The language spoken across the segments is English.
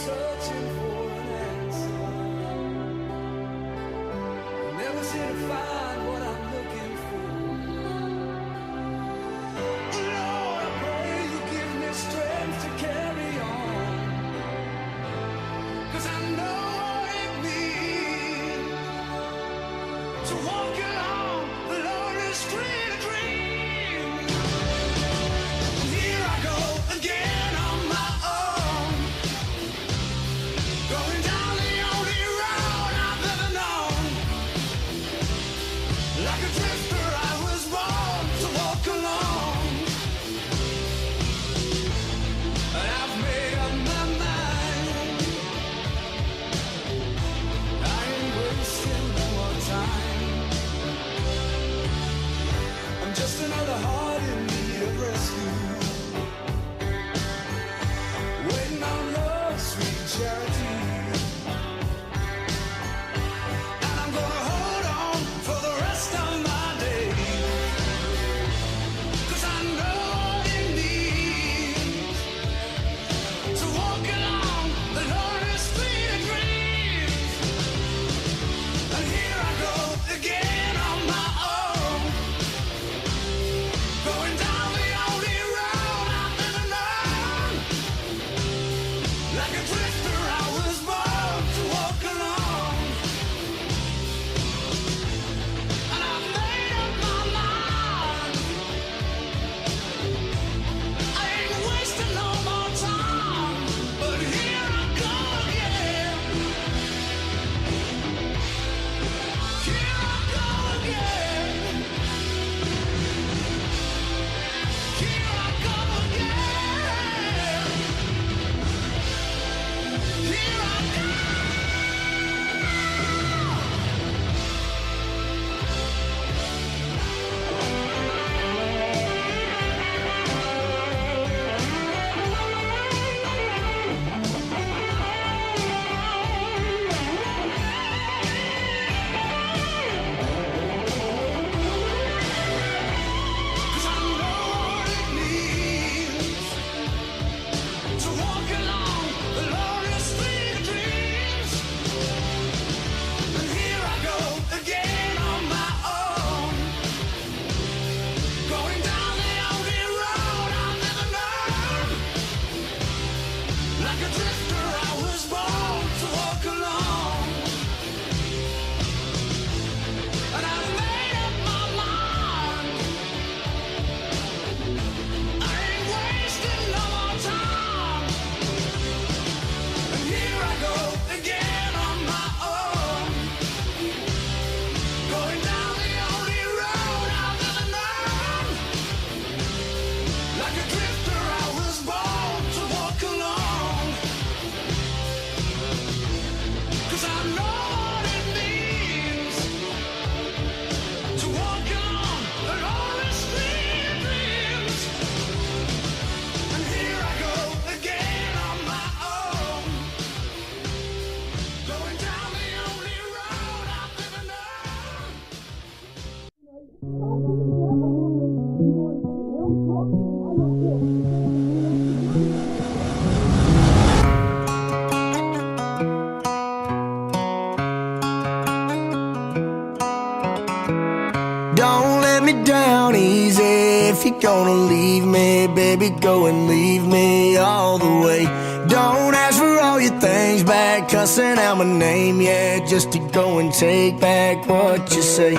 searching for an answer. Never seem to find what I'm looking for. Lord, I pray you give me strength to carry on. 'Cause I know what it means to walk along the lonely street of dreams. And here I go again on my own, going down the only road I've ever known. Like a drifter, I was born to walk alone. And I've made up my mind. I ain't wasting no more time. I'm just another heart in need of rescue, waiting on love's sweet charity. And I'm gonna hold on for the rest of my days, 'cause I know what it means to walk along the lonely street of dreams. And here I go again on my own, going down the only road I've ever known. Like a drifter, I was born to walk alone. And I've made up my mind. I ain't wasting no more time. But here I go again. Here I go again. Here I go again. Here I go. Cause I know what it means to walk along the lonely street of dreams. And here I go again on my own, going down the only road I've ever known. Like a drifter, I was born to walk alone. And I've made up my mind. I ain't wasting no more time. And here I go again on my own, going down the only road I've ever known. Like a drifter, I was born to walk alone. 'Cause I know what it means to walk along the lonely street of dreams. And here I go again on my own, going down the only road I've ever known. Don't let me down easy. If you're gonna leave me, baby, go and leave me all the way. Don't ask for all your things back, cussing out my name, yeah, just to go and take back what you say.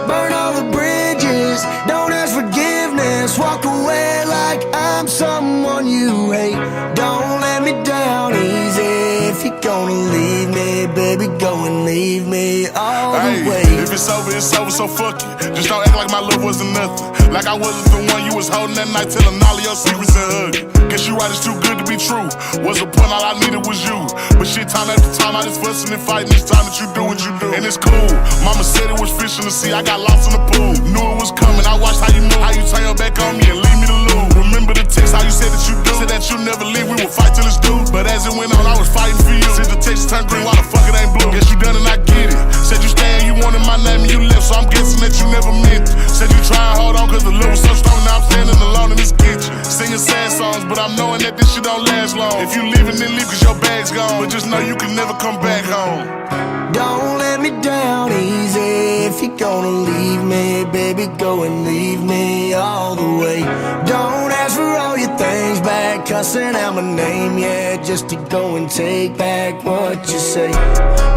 Burn all the bridges, don't ask forgiveness, walk away like I'm someone you hate. Don't let me down easy. If you're gonna leave me, baby, go and leave me all the way. If it's over, so fuck it. Just don't act like my love wasn't nothing. Like I wasn't the one you was holding that night, telling all of your secrets and hugging. Guess you right, it's too good to be true. Was a point, all I needed was you. But shit, time after time, I just fussing and fighting each time that you do what you do. And it's cool. Mama said it was fish in the sea, I got lost in the pool. Knew it was coming, I watched how you moved, how you turn your back on me and leave me to lose. Remember the text, how you said that you do. Said that you never leave, we would fight till it's due. But as it went on, I was fighting for you. Since the text turned green, why the fuck it ain't blue? Guess you done and I get it. Said you staying, you wanted my name and you left, so I'm guessing that you never meant it. Said you try and hold on cause the love was so strong, now I'm standing alone in this kitchen, singing sad songs, but I'm knowing that this shit don't last long. If you leaving, then leave 'cause your bag's gone, but just know you can never come back home. Don't let me down easy. If you're gonna leave me, baby, go and leave me all the way. Don't ask for all your things back, cussing out my name, yeah, just to go and take back what you say.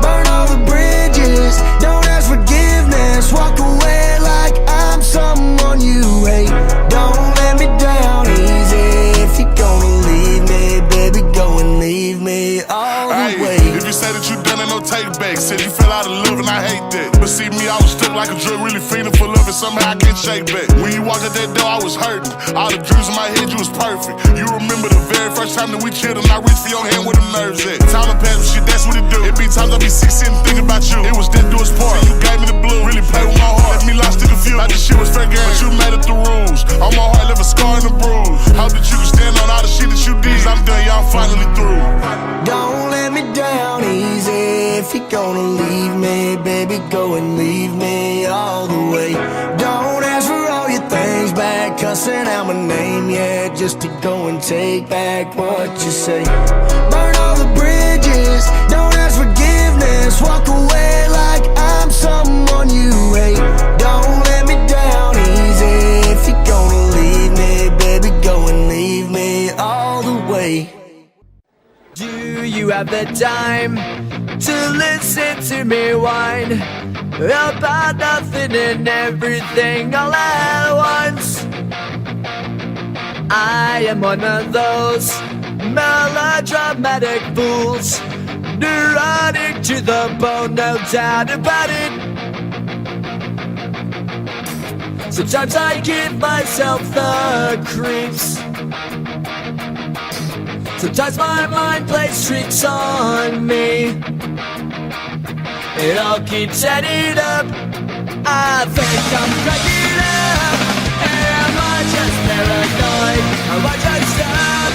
Burn all the bridges, don't ask forgiveness, walk away like I'm someone you hate. Don't let me down easy. If you're gonna leave me, baby, go and leave me all the way. If you say that you done it, no take back. Said you fell out of love and I hate that. But see me, I was stuck like a drug, really feeling for love, and somehow I can't shake back. When you walked out that door, I was hurting. All the dreams in my head, you was perfect. You remember the very first time that we chilled and I reached for your hand where the nerves at. Time and pass, shit, that's what it do. It be times I be sick sitting thinking about you. It was death do its part. You gave me the blue, really played with my heart. Left me lost in confused. Like this shit was fair game, but you made it the rules. On my heart, left a scar and a bruise. Hope that you can stand on all the shit that you did. 'Cause I'm done, y'all finally through. Don't let me down easy. If you're gonna leave me, baby, go and leave me all the way. Don't ask for all your things back, cussing out my name, yeah, just to go and take back what you say. Burn all the bridges, don't ask forgiveness, walk away like I'm someone you hate. Don't let me down easy. If you're gonna leave me, baby, go and leave me all the way. Do you have the time to listen to me whine about nothing and everything all at once? I am one of those melodramatic fools, neurotic to the bone, no doubt about it. Sometimes I give myself the creeps. Sometimes my mind plays tricks on me. It all keeps adding up. I think I'm cracking up. Am I just paranoid? Am I just up?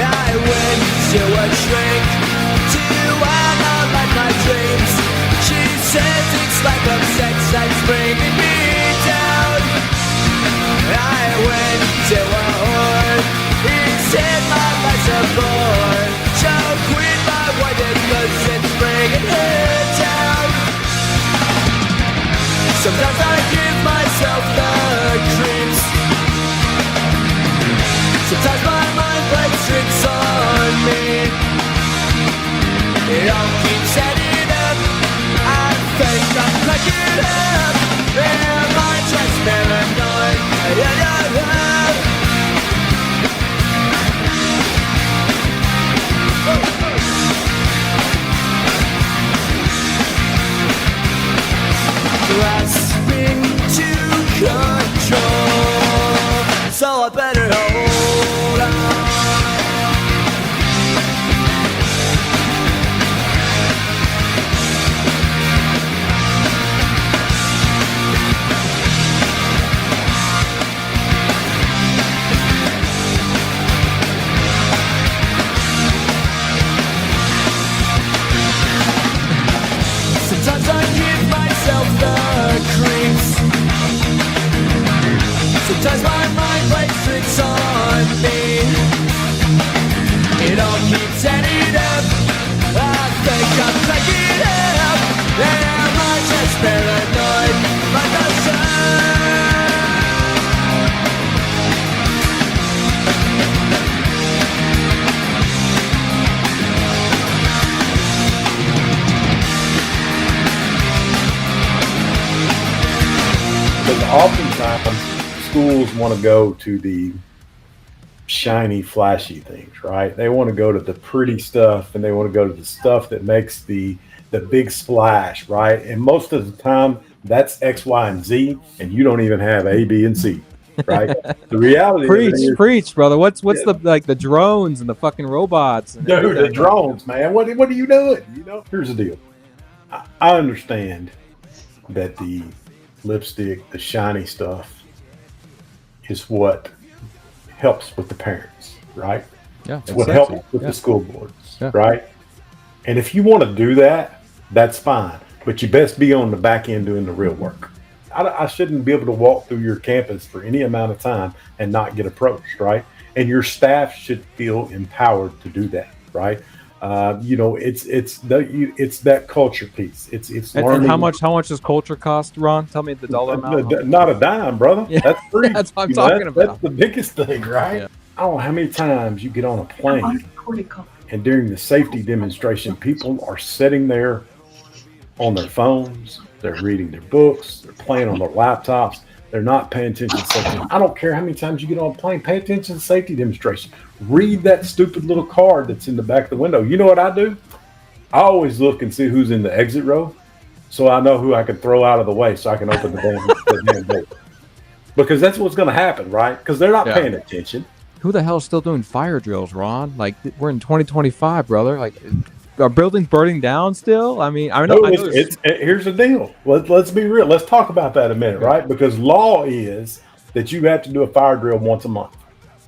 I went to a shrink to analyze my dreams. She says it's like a sex that's bringing me down. I went to a whore. He said my life's a bore. Choke with my white cause it's bringing her down. Sometimes I give myself the creeps. Sometimes my mind plays tricks on me. It all keeps adding up. I think I'm cracking up. Am I just paranoid? Grasping to control, so I better hold on. Sometimes I give myself the creeps. Sometimes my mind plays tricks on me. It all keeps adding up. I think I'm cracking up. Am I just paranoid like a son? Because oftentimes schools want to go to the shiny, flashy things, right? They want to go to the pretty stuff, and they want to go to the stuff that makes the big splash, right? And most of the time, that's X, Y, and Z, and you don't even have A, B, and C, right? The reality preach, brother. What's the drones and the fucking robots? And dude, the drones, man. What are you doing? You know, here's the deal. I understand that the lipstick, the shiny stuff, is what helps with the parents, right? Yeah, it's what helps with the school boards, yeah. right? And if you want to do that, that's fine. but you best be on the back end doing the real work. I shouldn't be able to walk through your campus for any amount of time and not get approached, right? And your staff should feel empowered to do that, right? It's that culture piece. It's And learning. how much does culture cost, Ron? Tell me the dollar amount. Not a dime, brother. Yeah, That's free. that's what I'm talking That's about. the biggest thing, right? Yeah. I don't know how many times you get on a plane and during the safety demonstration, people are sitting there on their phones, they're reading their books, they're playing on their laptops, they're not paying attention to safety. I don't care how many times you get on a plane, pay attention to safety demonstration. Read that stupid little card that's in the back of the window. You know what I do? I always look and see who's in the exit row so I know who I can throw out of the way so I can open the damn door. Because that's what's going to happen, right? Because they're not paying attention. Who the hell is still doing fire drills, Ron? Like, we're in 2025, brother. Like, are buildings burning down still? I mean, I know. Here's the deal. Let's be real. Let's talk about that a minute, right? Because law is that you have to do a fire drill once a month,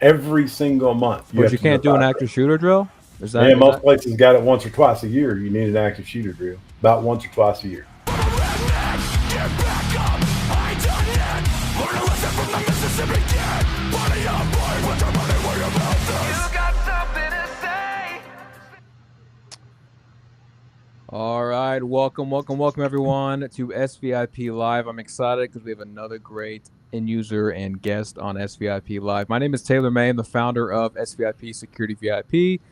every single month. But you can't do an active shooter drill? Most places got it once or twice a year. You need an active shooter drill about once or twice a year. All right, welcome everyone to SVIP Live. I'm excited because we have another great end user and guest on SVIP Live. My name is Taylor May. I'm the founder of SVIP Security VIP.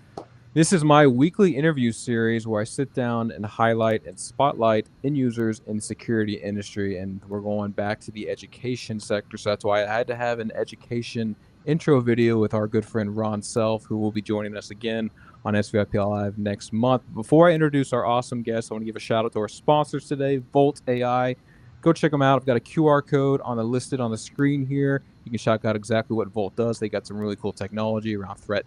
This is my weekly interview series where I sit down and highlight and spotlight end users in the security industry, and we're going back to the education sector. So that's why I had to have an education intro video with our good friend Ron Self, who will be joining us again on SVIP Live next month. Before I introduce our awesome guests, I want to give a shout out to our sponsors today, Volt AI. Go check them out. I've got a QR code listed on the screen here. You can check out exactly what Volt does. They got some really cool technology around threat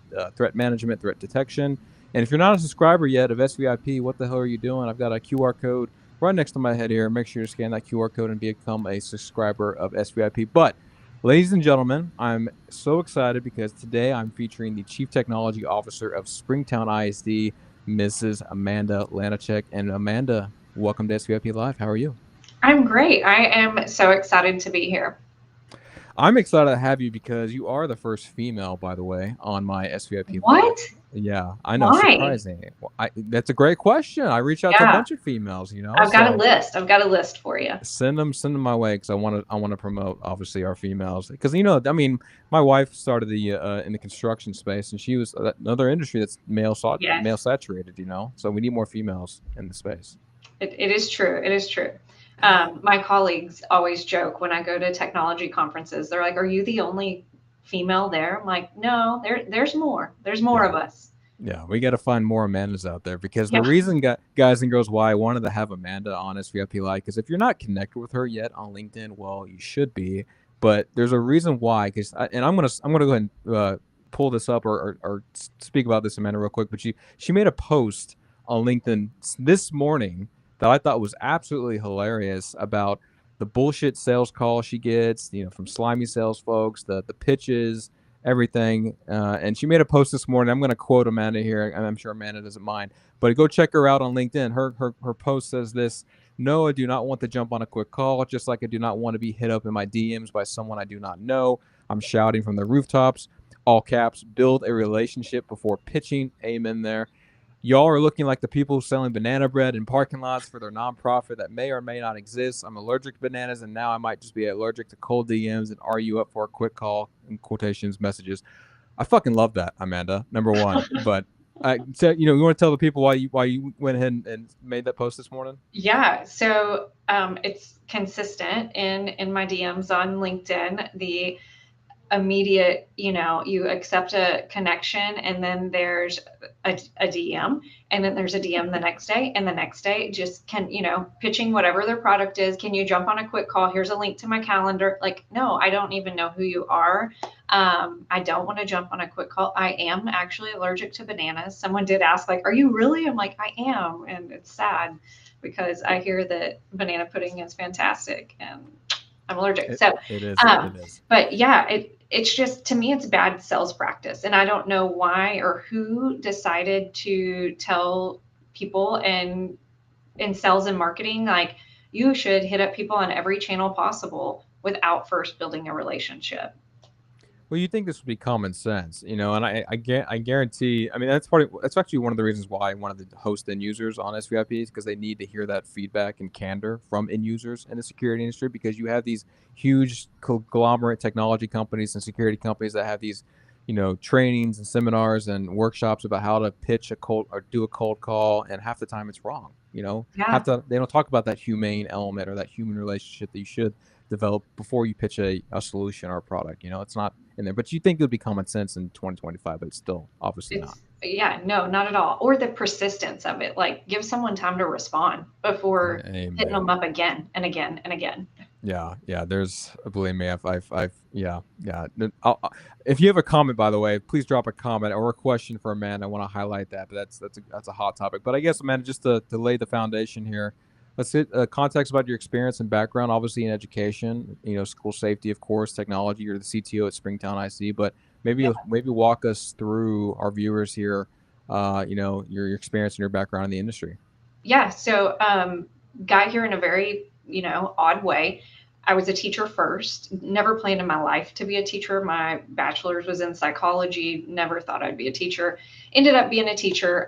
management, threat detection. And if you're not a subscriber yet of SVIP, what the hell are you doing? I've got a QR code right next to my head here. Make sure to scan that QR code and become a subscriber of SVIP. But ladies and gentlemen, I'm so excited because today I'm featuring the Chief Technology Officer of Springtown ISD, Mrs. Amanda Lanicek. And Amanda, welcome to SVIP Live. How are you? I'm great. I am so excited to be here. I'm excited to have you because you are the first female, by the way, on my SVIP What? Live. Yeah, I know. Why? Surprising. That's a great question. I reach out to a bunch of females, I've got a list. I've got a list for you. Send them my way because I want to promote obviously our females because I mean my wife started in the construction space and she was another industry that's male saturated, so we need more females in the space. It is true. It is true. My colleagues always joke when I go to technology conferences. They're like, "Are you the only female there?" I'm like, "No, there's more. There's more of us." Yeah, we got to find more Amandas out there because the reason, guys and girls, why I wanted to have Amanda on SVIP Live, because if you're not connected with her yet on LinkedIn, well, you should be. But there's a reason why, and I'm gonna go ahead and pull this up or speak about this, Amanda, real quick. But she made a post on LinkedIn this morning that I thought was absolutely hilarious about the bullshit sales call she gets, from slimy sales folks, the pitches, everything. And she made a post this morning. I'm going to quote Amanda here, and I'm sure Amanda doesn't mind. But go check her out on LinkedIn. Her post says this: "No, I do not want to jump on a quick call, just like I do not want to be hit up in my DMs by someone I do not know. I'm shouting from the rooftops, all caps, build a relationship before pitching." Amen there. Y'all are looking like the people selling banana bread in parking lots for their nonprofit that may or may not exist. I'm allergic to bananas, and now I might just be allergic to cold DMs. And are you up for a quick call? In quotations, messages. I fucking love that, Amanda. Number one. But you want to tell the people why you went ahead and made that post this morning? Yeah. So it's consistent in my DMs on LinkedIn. The immediate, you accept a connection and then there's a DM and then there's a DM the next day and the next day just pitching whatever their product is. Can you jump on a quick call? Here's a link to my calendar. Like, no, I don't even know who you are. I don't want to jump on a quick call. I am actually allergic to bananas. Someone did ask, like, are you really? I'm like, I am. And it's sad because I hear that banana pudding is fantastic and I'm allergic. It is. But yeah, it's just, to me, it's bad sales practice. And I don't know why or who decided to tell people and in sales and marketing, like you should hit up people on every channel possible without first building a relationship. Well, you think this would be common sense, and I guarantee. I mean, that's actually one of the reasons why I wanted to host end users on SVIPs, because they need to hear that feedback and candor from end users in the security industry, because you have these huge conglomerate technology companies and security companies that have these, trainings and seminars and workshops about how to pitch a cold or do a cold call, and half the time it's wrong. Yeah. They don't talk about that humane element or that human relationship that you should develop before you pitch a solution or a product. It's not in there, but you think it would be common sense in 2025, but it's still obviously not. Yeah, no, not at all. Or the persistence of it. Like give someone time to respond before hitting them Amen. up again and again and again. Yeah. Believe me, yeah. If you have a comment, by the way, please drop a comment or a question for Amanda. I want to highlight that. But that's a hot topic. But I guess, Amanda, just to lay the foundation here, let's get context about your experience and background. Obviously in education, school safety, of course, technology. You're the CTO at Springtown ISD, but maybe walk us through our viewers here. Your experience and your background in the industry. Yeah. So got here in a very, odd way. I was a teacher first, never planned in my life to be a teacher. My bachelor's was in psychology, never thought I'd be a teacher. Ended up being a teacher,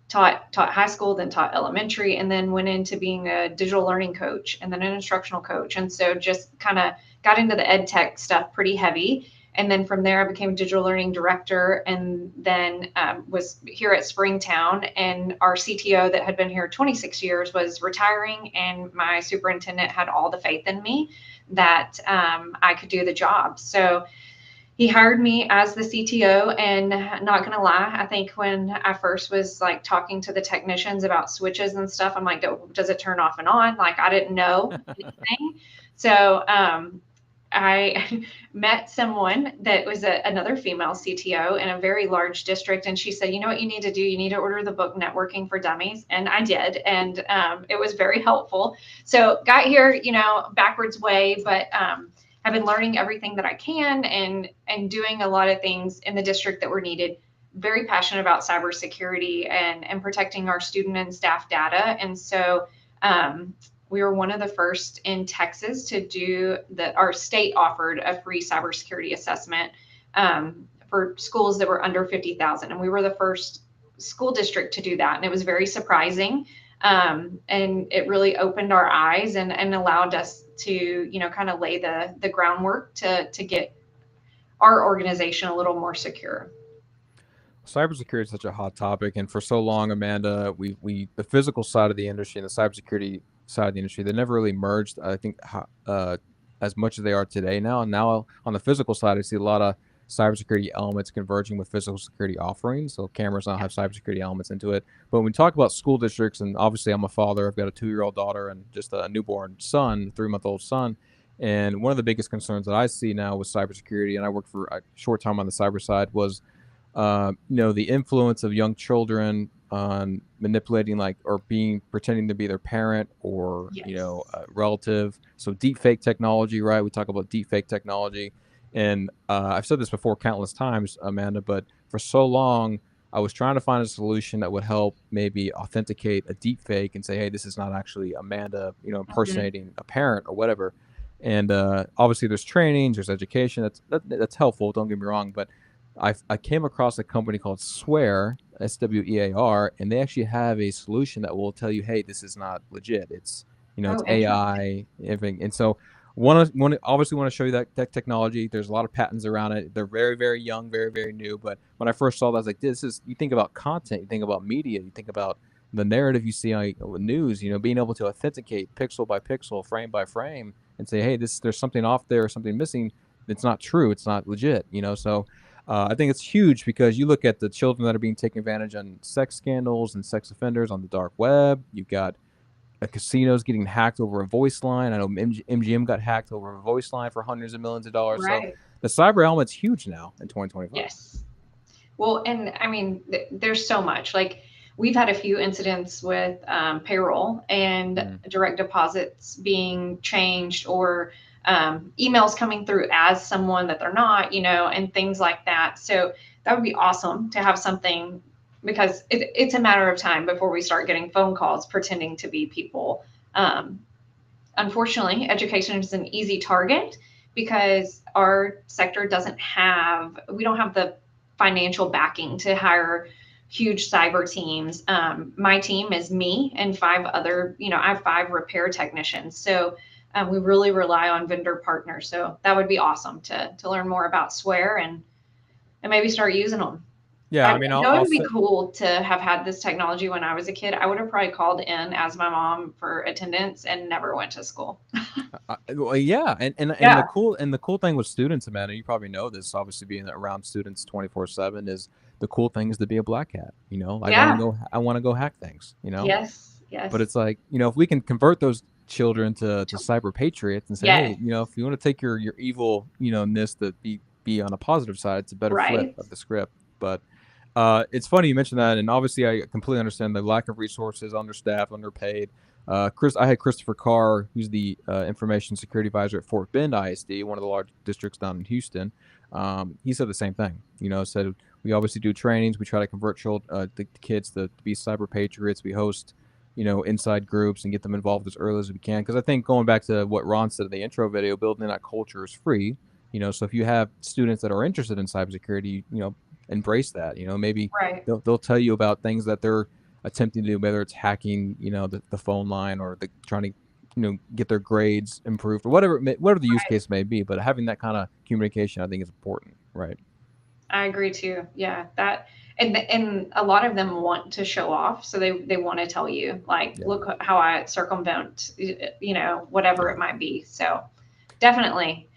taught high school, then taught elementary, and then went into being a digital learning coach and then an instructional coach. And so just kind of got into the ed tech stuff pretty heavy. And then from there, I became digital learning director, and then was here at Springtown. And our CTO that had been here 26 years was retiring, and my superintendent had all the faith in me that I could do the job. So he hired me as the CTO, and not gonna lie, I think when I first was like talking to the technicians about switches and stuff, I'm like, does it turn off and on? Like I didn't know anything. So I met someone that was another female CTO in a very large district. And she said, you know what you need to do? You need to order the book Networking for Dummies. And I did. And it was very helpful. So got here, backwards way, but have been learning everything that I can and doing a lot of things in the district that were needed. Very passionate about cybersecurity and protecting our student and staff data. And so we were one of the first in Texas to do that. Our state offered a free cybersecurity assessment for schools that were under 50,000. And we were the first school district to do that. And it was very surprising. And it really opened our eyes and allowed us to, kind of lay the groundwork to get our organization a little more secure. Cybersecurity is such a hot topic, and for so long, Amanda, we the physical side of the industry and the cybersecurity side of the industry, they never really merged. I think as much as they are today now. And now on the physical side, I see a lot of cybersecurity elements converging with physical security offerings. So cameras now have cybersecurity elements into it. But when we talk about school districts, and obviously I'm a father, I've got a 2-year-old daughter and just a newborn son, 3-month-old son. And one of the biggest concerns that I see now with cybersecurity, and I worked for a short time on the cyber side, was the influence of young children on manipulating or pretending to be their parent or relative. So deep fake technology, right? We talk about deep fake technology, and I've said this before countless times, Amanda, but for so long I was trying to find a solution that would help maybe authenticate a deep fake and say, hey, this is not actually Amanda, impersonating a parent or whatever. And obviously there's trainings, there's education that's helpful, don't get me wrong, but I came across a company called Swear, SWEAR, and they actually have a solution that will tell you, hey, this is not legit. It's it's AI, everything. And so obviously want to show you that technology. There's a lot of patents around it. They're very, very young, very, very new. But when I first saw that, I was like, you think about content, you think about media, you think about the narrative you see on news, being able to authenticate pixel by pixel, frame by frame, and say, hey, there's something off there, something missing. It's not true. It's not legit. So I think it's huge because you look at the children that are being taken advantage on sex scandals and sex offenders on the dark web. You've got casinos getting hacked over a voice line. I know MGM got hacked over a voice line for hundreds of millions of dollars. Right. So the cyber element's huge now in 2025. Yes. Well, and I mean, there's so much. Like we've had a few incidents with payroll and direct deposits being changed, or emails coming through as someone that they're not, and things like that. So that would be awesome to have something because it's a matter of time before we start getting phone calls pretending to be people. Unfortunately, education is an easy target because our sector we don't have the financial backing to hire huge cyber teams. My team is me and 5 other, I have 5 repair technicians. So we really rely on vendor partners. So that would be awesome to learn more about Swear and maybe start using them. Yeah, I mean, It would be cool to have had this technology when I was a kid. I would have probably called in as my mom for attendance and never went to school. Well, yeah, and Yeah. the cool thing with students, Amanda, you probably know this, obviously being around students 24/7 is the cool thing is to be a black hat. Yeah. I want to go hack things. Yes. But it's like, if we can convert those children to cyber patriots and say, Yes. hey, if you want to take your evil, ness to be on a positive side, it's a better flip Right. of the script. But it's funny you mentioned that, and obviously I completely understand the lack of resources, understaffed, underpaid. I had Christopher Carr, who's the information security advisor at Fort Bend ISD, one of the large districts down in Houston. He said the same thing. Said we obviously do trainings. We try to convert the kids to be cyber patriots. We host, inside groups and get them involved as early as we can. Because I think going back to what Ron said in the intro video, building that culture is free. So if you have students that are interested in cybersecurity, embrace that. Maybe Right. they'll tell you about things that they're attempting to do, whether it's hacking, the phone line, or trying to, get their grades improved, or whatever the use case may be. But having that kind of communication, I think, is important, right? I agree too. Yeah, that and a lot of them want to show off, so they want to tell you, like, Yeah. look how I circumvent, whatever it might be. So definitely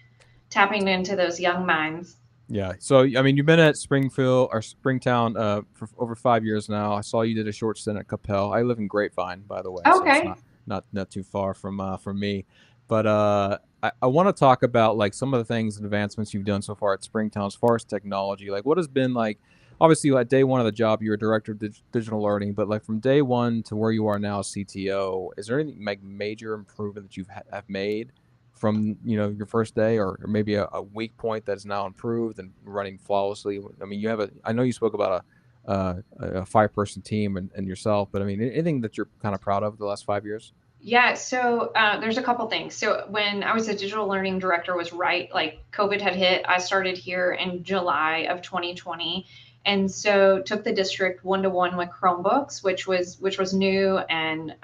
tapping into those young minds. Yeah. So, I mean, you've been at Springtown for over 5 years now. I saw you did a short stint at Capel. I live in Grapevine, by the way, so it's Okay. not too far from me. But I want to talk about like some of the things and advancements you've done so far at Springtown as far as technology. Like, what has been like? Obviously, like day one of the job, you were director of digital learning, but like from day one to where you are now, CTO, is there anything like major improvement that have made from your first day, or maybe a weak point that is now improved and running flawlessly? I mean, I know you spoke about a 5-person team and yourself, but I mean, anything that you're kind of proud of the last 5 years? Yeah, so there's a couple things. So when I was a digital learning director, was right like COVID had hit. I started here in July of 2020, and so took the district 1-to-1 with Chromebooks, which was new and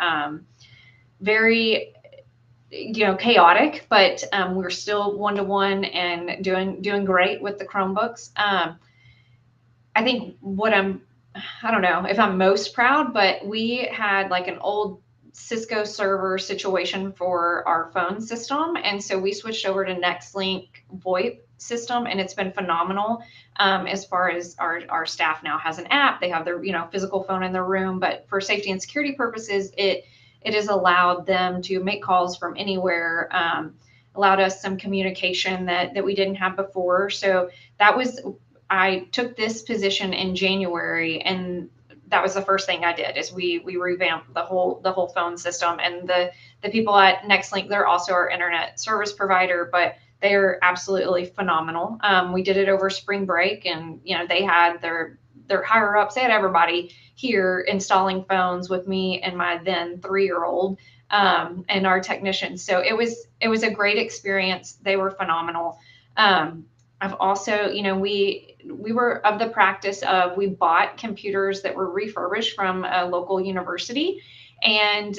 very chaotic, but we're still 1-to-1 and doing great with the Chromebooks. I think I don't know if I'm most proud, but we had like an old Cisco server situation for our phone system. And so we switched over to NextLink VoIP system, and it's been phenomenal. As far as our staff now has an app, they have their, physical phone in their room, but for safety and security purposes, it has allowed them to make calls from anywhere, allowed us some communication that we didn't have before. So I took this position in January, and that was the first thing I did is we revamped the whole phone system. And the people at NextLink, they're also our internet service provider, but they are absolutely phenomenal. We did it over spring break, and they had their higher ups, they had everybody here installing phones with me and my then 3-year-old and our technicians. So it was a great experience. They were phenomenal. I've also, we were of the practice of, we bought computers that were refurbished from a local university. And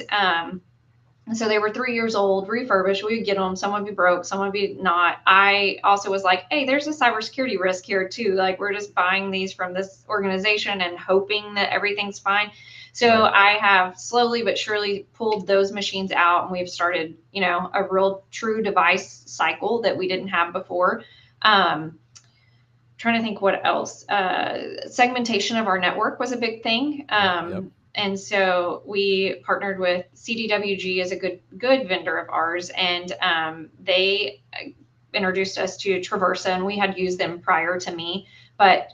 so they were 3 years old, refurbished. We would get them. Some would be broke, some would be not. I also was like, hey, there's a cybersecurity risk here too. Like, we're just buying these from this organization and hoping that everything's fine. So I have slowly but surely pulled those machines out, and we've started, a real true device cycle that we didn't have before. Trying to think what else. Segmentation of our network was a big thing. Yep. And so we partnered with CDWG as a good vendor of ours, and they introduced us to Traversa, and we had used them prior to me, but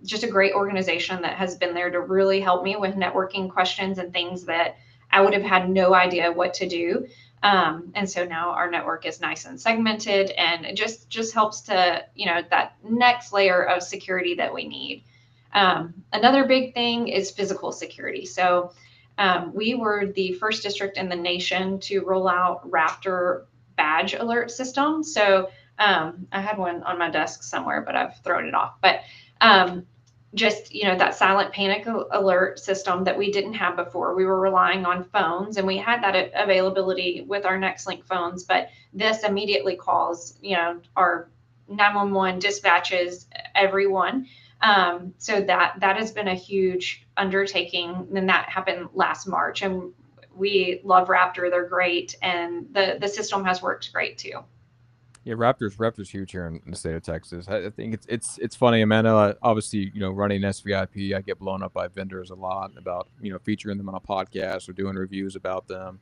just a great organization that has been there to really help me with networking questions and things that I would have had no idea what to do. And so now our network is nice and segmented, and it just helps to, that next layer of security that we need. Another big thing is physical security. So we were the first district in the nation to roll out Raptor badge alert system. So I had one on my desk somewhere, but I've thrown it off. But just, that silent panic alert system that we didn't have before. We were relying on phones, and we had that availability with our NextLink phones, but this immediately calls, our 911 dispatches everyone. So that has been a huge undertaking, and that happened last March. And we love Raptor; they're great, and the system has worked great too. Yeah, Raptor's huge here in the state of Texas. I think it's funny, Amanda. Obviously, running SVIP, I get blown up by vendors a lot about featuring them on a podcast or doing reviews about them,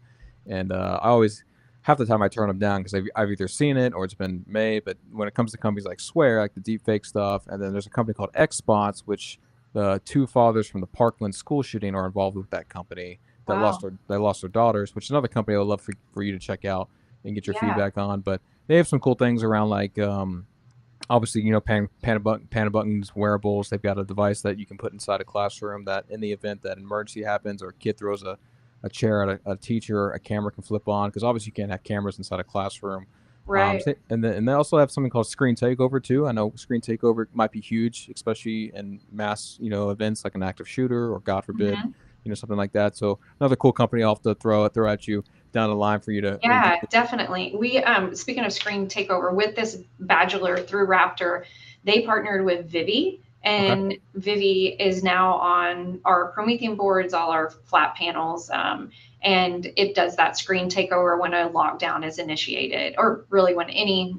and I always half the time I turn them down because I've either seen it or it's been made. But when it comes to companies like Swear, like the deepfake stuff, and then there's a company called XSpots, which the two fathers from the Parkland school shooting are involved with that company that Wow. lost their daughters, which is another company I would love for you to check out and get your Yeah. feedback on. But they have some cool things around, like obviously panic buttons, wearables. They've got a device that you can put inside a classroom that in the event that an emergency happens or a kid throws a chair at a teacher, a camera can flip on, because obviously you can't have cameras inside a classroom. Right. And they also have something called screen takeover too. I know screen takeover might be huge, especially in mass events like an active shooter or, God forbid, Mhm. something like that. So another cool company I'll have to throw at you down the line for you to. Yeah, definitely. We speaking of screen takeover, with this badge alert through Raptor, they partnered with Vivi, Okay. and Vivi is now on our Promethean boards, all our flat panels, and it does that screen takeover when a lockdown is initiated, or really when any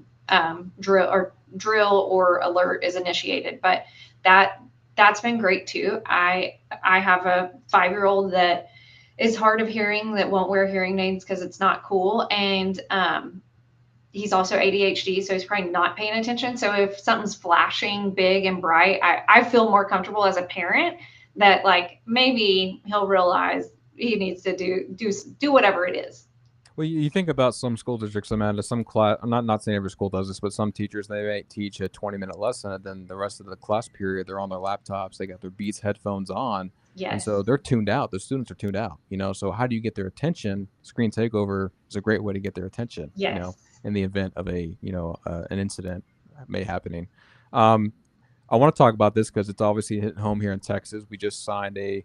drill or alert is initiated. But that's been great too. I have a 5-year-old that is hard of hearing, that won't wear hearing aids because it's not cool. And he's also ADHD, so he's probably not paying attention. So if something's flashing big and bright, I feel more comfortable as a parent that like maybe he'll realize he needs to do whatever it is. Well, you think about some school districts, Amanda. Some class, I'm not saying every school does this, but some teachers, they may teach a 20-minute lesson, and then the rest of the class period they're on their laptops, they got their Beats headphones on, and Yes. so they're tuned out. The students are tuned out. So how do you get their attention? Screen takeover is a great way to get their attention. Yes. In the event of an incident may happening. I want to talk about this because it's obviously hitting home here in Texas. We just signed a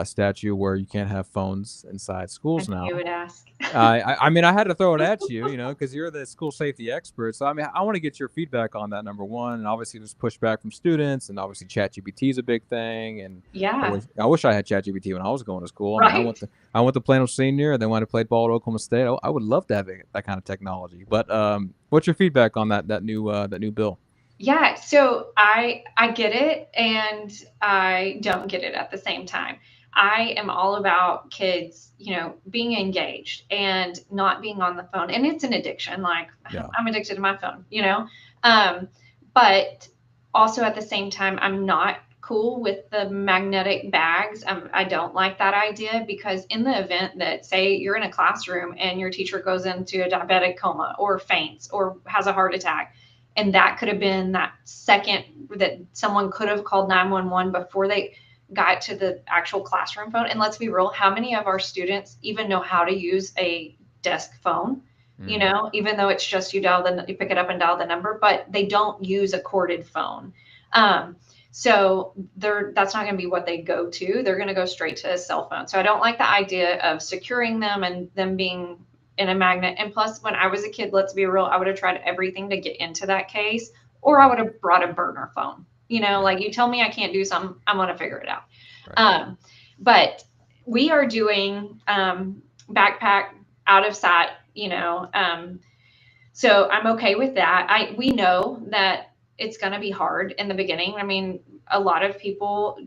statute where you can't have phones inside schools I now. knew you would ask. I mean, I had to throw it at you, because you're the school safety expert. So, I mean, I want to get your feedback on that, number one. And obviously, there's pushback from students, and obviously, ChatGPT is a big thing. And Yeah. I wish I had ChatGPT when I was going to school. Right. I mean, I went to Plano Senior, and then when I played ball at Oklahoma State, I would love to have that kind of technology. But what's your feedback on that new bill? Yeah, so I get it, and I don't get it at the same time. I am all about kids, being engaged and not being on the phone. And it's an addiction. Like, Yeah. I'm addicted to my phone, but also at the same time, I'm not cool with the magnetic bags. I don't like that idea, because in the event that, say, you're in a classroom and your teacher goes into a diabetic coma or faints or has a heart attack, and that could have been that second that someone could have called 911 before they got to the actual classroom phone. And let's be real, how many of our students even know how to use a desk phone? Even though it's just you pick it up and dial the number, but they don't use a corded phone. So that's not going to be what they go to. They're going to go straight to a cell phone. So I don't like the idea of securing them and them being in a magnet. And plus, when I was a kid, let's be real, I would have tried everything to get into that case, or I would have brought a burner phone. Like, you tell me I can't do something, I'm going to figure it out. Right. But we are doing backpack out of sight, so I'm okay with that. We know that it's going to be hard in the beginning. I mean, a lot of people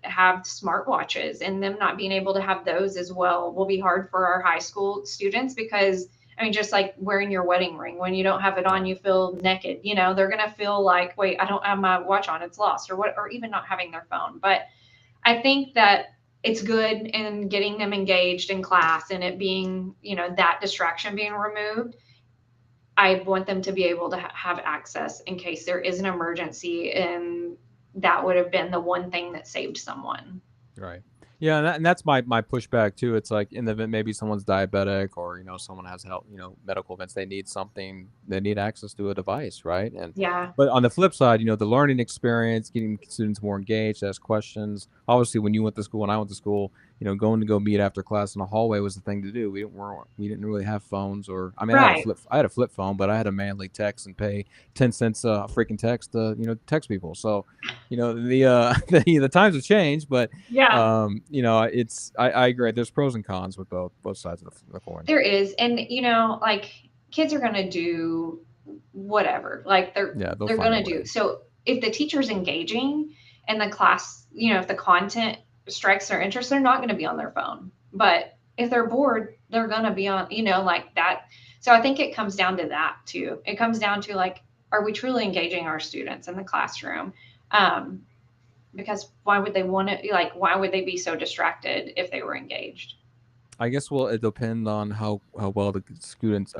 have smartwatches, and them not being able to have those as well will be hard for our high school students, because just like wearing your wedding ring, when you don't have it on, you feel naked. They're going to feel like, wait, I don't have my watch on, it's lost, or even not having their phone. But I think that it's good in getting them engaged in class, and it being, that distraction being removed. I want them to be able to have access in case there is an emergency, and that would have been the one thing that saved someone. Right. Yeah, and that's my pushback too. It's like in the event maybe someone's diabetic or someone has health, medical events, they need something, they need access to a device, right? And Yeah. but on the flip side, the learning experience, getting students more engaged, ask questions. Obviously, when you went to school and I went to school, going to go meet after class in the hallway was the thing to do. We didn't really have phones, or I mean, Right. I had a flip phone, but I had to manually text and pay 10 cents a freaking text to text people. So, the times have changed, but Yeah. I agree. There's pros and cons with both sides of the coin. There is. And, like, kids are going to do whatever. Like, they're They'll they're find going a to do. way. So if the teacher's engaging and the class, if the content strikes their interest, they're not going to be on their phone. But if they're bored, they're going to be on, like that. So I think it comes down to that too. It comes down to, like, are we truly engaging our students in the classroom? Because why would they want to, like, why would they be so distracted if they were engaged? I guess it depend on how well the students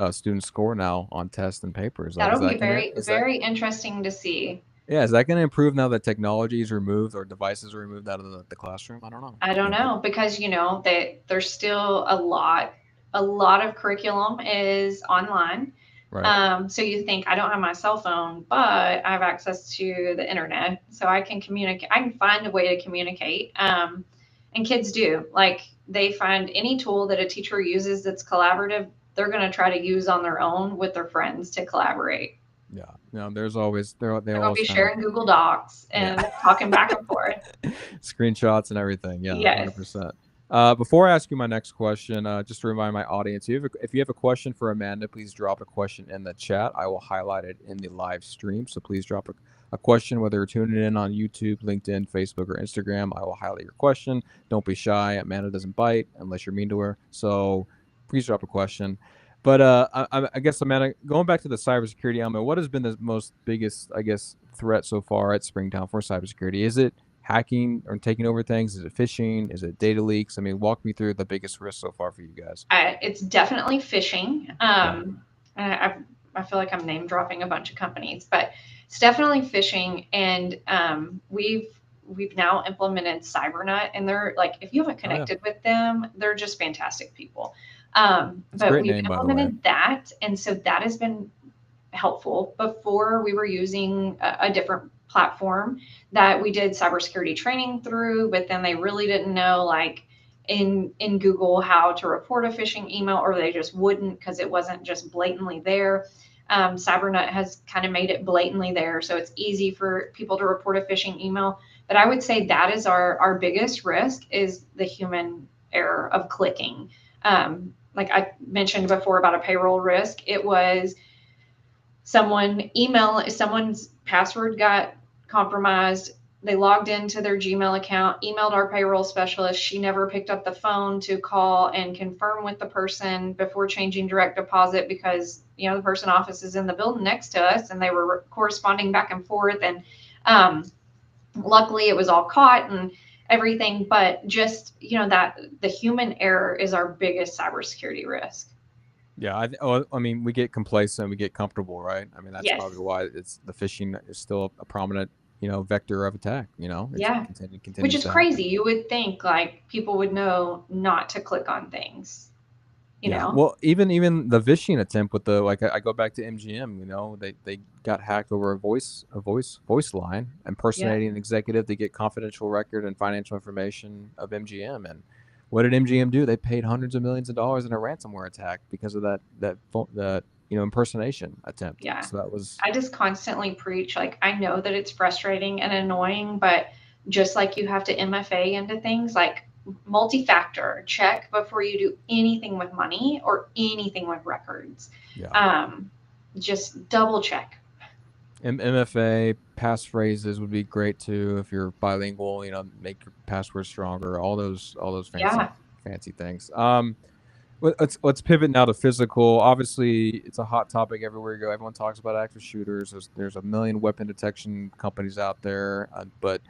score now on tests and papers. Like, is That'll be that gonna very, is that very interesting to see. yeah, is that gonna improve now that technology is removed or devices are removed out of the classroom? I don't know. I don't know, because there's still a lot of curriculum is online. Right. So you think, I don't have my cell phone, but I have access to the internet, so I can communicate. I can find a way to communicate. And kids do, like, they find any tool that a teacher uses that's collaborative, they're going to try to use on their own with their friends to collaborate. Yeah. No, there's always they They're going to always be find a sharing Google Docs and talking back and forth. screenshots and everything. Yeah, Yes. 100%. Before I ask you my next question, just to remind my audience, if you have a question for Amanda, please drop a question in the chat. I will highlight it in the live stream. So please drop a question, whether you're tuning in on YouTube, LinkedIn, Facebook, or Instagram. I will highlight your question. Don't be shy. Amanda doesn't bite unless you're mean to her. So please drop a question. But I guess, Amanda, going back to the cybersecurity element, what has been the most biggest, I guess, threat so far at Springtown for cybersecurity? Is it hacking or taking over things? Is it phishing? Is it data leaks? I mean, walk me through the biggest risk so far for you guys. It's definitely phishing. And I feel like I'm name dropping a bunch of companies, but it's definitely phishing. And we've now implemented CyberNut, and they're like, if you haven't connected with them, they're just fantastic people. But great we've name, by the way. implemented that, and so that has been helpful. Before, we were using a different platform that we did cybersecurity training through, but then they really didn't know, like, in Google how to report a phishing email, or they just wouldn't, because it wasn't just blatantly there. CyberNut has kind of made it blatantly there, so it's easy for people to report a phishing email. But I would say that is our biggest risk, is the human error of clicking. Like I mentioned before about a payroll risk, it was someone's password got compromised. They logged into their Gmail account, emailed our payroll specialist. She never picked up the phone to call and confirm with the person before changing direct deposit, because the person office is in the building next to us, and they were corresponding back and forth. And luckily it was all caught and everything. But just, that the human error is our biggest cybersecurity risk. Yeah, I mean, we get complacent, we get comfortable, right? I mean, that's Yes. probably why the phishing is still a prominent, vector of attack. It's Yeah. continues Which is to crazy. happen. You would think, like, people would know not to click on things. Yeah. Well, even the phishing attempt with I go back to MGM. They got hacked over a voice line, impersonating an executive to get confidential record and financial information of MGM. And what did MGM do? They paid hundreds of millions of dollars in a ransomware attack because of that impersonation attempt. Yeah. So that was. I just constantly preach, like, I know that it's frustrating and annoying, but just like you have to MFA into things, like, multi-factor check before you do anything with money or anything with records. Yeah. Just double check. MFA passphrases would be great too if you're bilingual. Make your password stronger. All those fancy things. Let's pivot now to physical. Obviously, it's a hot topic everywhere you go. Everyone talks about active shooters. There's a million weapon detection companies out there, but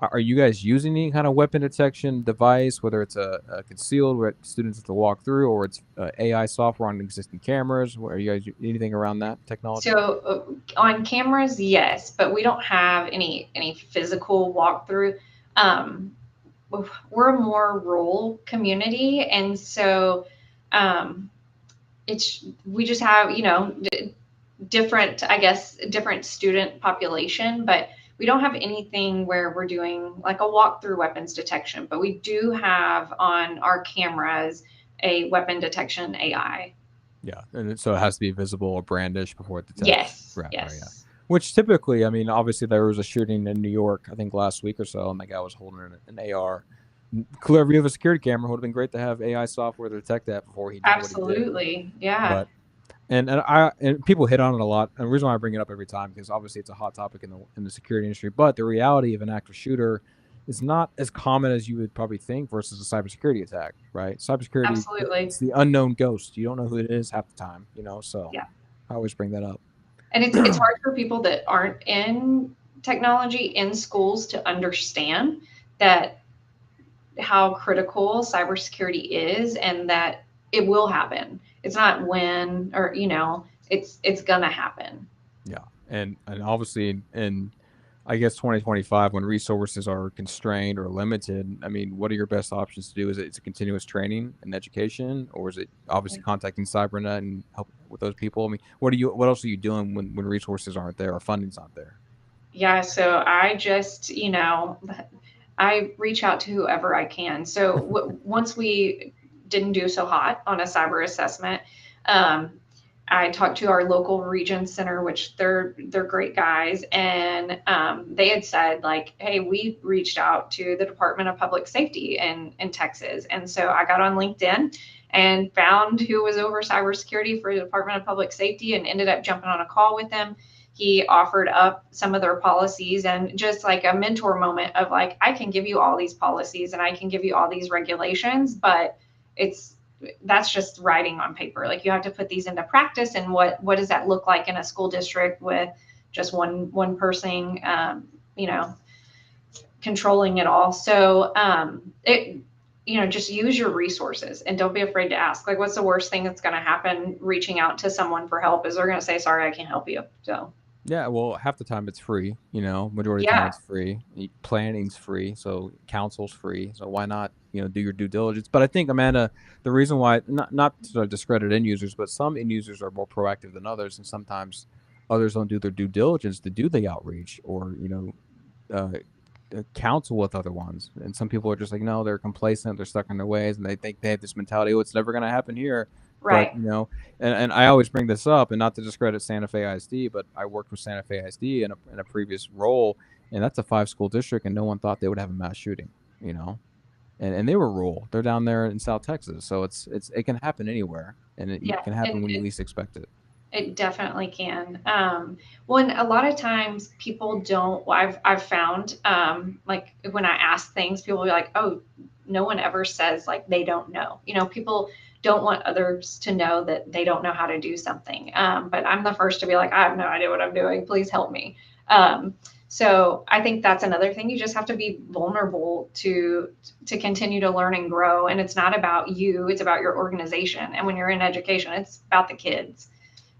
are you guys using any kind of weapon detection device, whether it's a concealed where students have to walk through, or it's AI software on existing cameras? Are you guys anything around that technology? So on cameras, yes, but we don't have any physical walkthrough. Um, we're a more rural community, and so um, we just have different, I guess, different student population, but we don't have anything where we're doing like a walkthrough weapons detection. But we do have on our cameras a weapon detection AI. Yeah, and so it has to be visible or brandish before it detects. Yes, Right. Oh, yeah. yes. Which typically, I mean, obviously there was a shooting in New York, I think last week or so, and the guy was holding an AR. Clear view of a security camera would have been great to have AI software to detect that before he did what he did. Absolutely, yeah. But and people hit on it a lot. And the reason why I bring it up every time, because obviously it's a hot topic in the security industry. But the reality of an active shooter is not as common as you would probably think versus a cybersecurity attack, right? Cybersecurity, Absolutely. it's the unknown ghost. You don't know who it is half the time, So Yeah. I always bring that up. And it's hard for people that aren't in technology in schools to understand that how critical cybersecurity is, and that it will happen. It's not when, or it's gonna happen. Yeah, and obviously in I guess 2025 when resources are constrained or limited, I mean, what are your best options to do? Is it continuous training and education, or is it obviously contacting CyberNet and help with those people? I mean, what else are you doing when resources aren't there or funding's not there? Yeah, so I just, I reach out to whoever I can. So once we didn't do so hot on a cyber assessment, um, I talked to our local region center, which they're great guys, and they had said like, "Hey, we reached out to the Department of Public Safety in Texas," and so I got on LinkedIn and found who was over cybersecurity for the Department of Public Safety, and ended up jumping on a call with them. He offered up some of their policies, and just like a mentor moment of like, I can give you all these policies and I can give you all these regulations, but that's just writing on paper. Like, you have to put these into practice, and what does that look like in a school district with just one person, controlling it all. So just use your resources and don't be afraid to ask. Like, what's the worst thing that's going to happen reaching out to someone for help is they're going to say, sorry, I can't help you. So Yeah, well, half the time it's free, majority of the time yeah, it's free. Planning's free, so counsel's free. So why not, do your due diligence? But I think, Amanda, the reason why, not to discredit end users, but some end users are more proactive than others, and sometimes others don't do their due diligence to do the outreach or, uh, counsel with other ones. And some people are just like, no, they're complacent, they're stuck in their ways, and they think they have this mentality, oh, it's never going to happen here. But, right. and I always bring this up, and not to discredit Santa Fe ISD, but I worked with Santa Fe ISD in a previous role, and that's a 5-school district, and no one thought they would have a mass shooting, and they were rural. They're down there in South Texas, so it can happen anywhere, and it Yeah. can happen when you least expect it. It definitely can. Well, and a lot of times people don't. I've found like when I ask things, people will be like, "Oh, no one ever says like they don't know." People don't want others to know that they don't know how to do something. But I'm the first to be like, "I have no idea what I'm doing. Please help me." So I think that's another thing. You just have to be vulnerable to continue to learn and grow. And it's not about you; it's about your organization. And when you're in education, it's about the kids.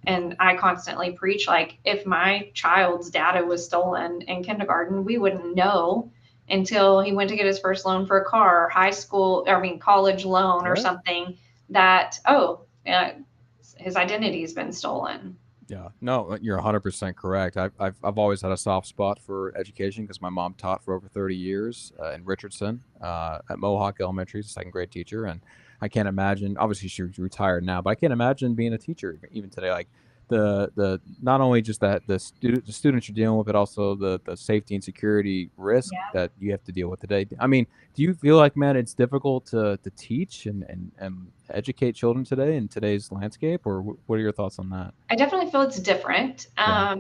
And I constantly preach, like, if my child's data was stolen in kindergarten, we wouldn't know until he went to get his first loan for a car, college loan or Right. something, that, his identity's been stolen. Yeah, no, you're 100% correct. I've always had a soft spot for education because my mom taught for over 30 years in Richardson at Mohawk Elementary as a second grade teacher, and I can't imagine. Obviously, she's retired now, but I can't imagine being a teacher even today. Like the not only just that the students you're dealing with, but also the safety and security risk Yeah. that you have to deal with today. I mean, do you feel like, man, it's difficult to teach and educate children today in today's landscape, or what are your thoughts on that? I definitely feel it's different. Yeah.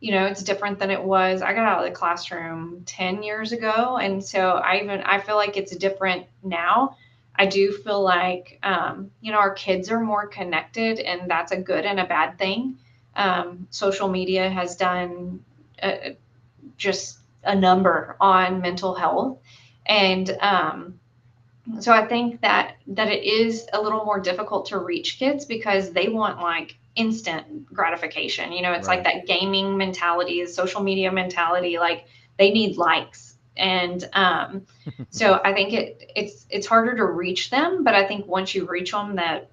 It's different than it was. I got out of the classroom 10 years ago. And so I feel like it's different now. I do feel like, our kids are more connected, and that's a good and a bad thing. Social media has done just a number on mental health. And so I think that it is a little more difficult to reach kids because they want like instant gratification. You know, it's like that gaming mentality, the social media mentality, like they need likes. And so I think it's harder to reach them, but I think once you reach them, that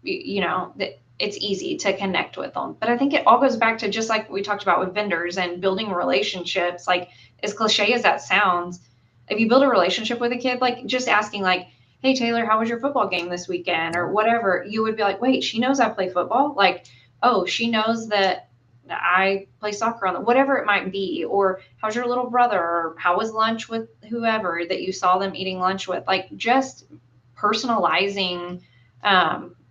that it's easy to connect with them. But I think it all goes back to just like we talked about with vendors and building relationships. Like, as cliche as that sounds, if you build a relationship with a kid, like just asking like, hey Taylor, how was your football game this weekend or whatever, you would be like, wait, she knows I play football? Like, oh, she knows that I play soccer on the, whatever it might be. Or how's your little brother? Or how was lunch with whoever that you saw them eating lunch with? Like, just personalizing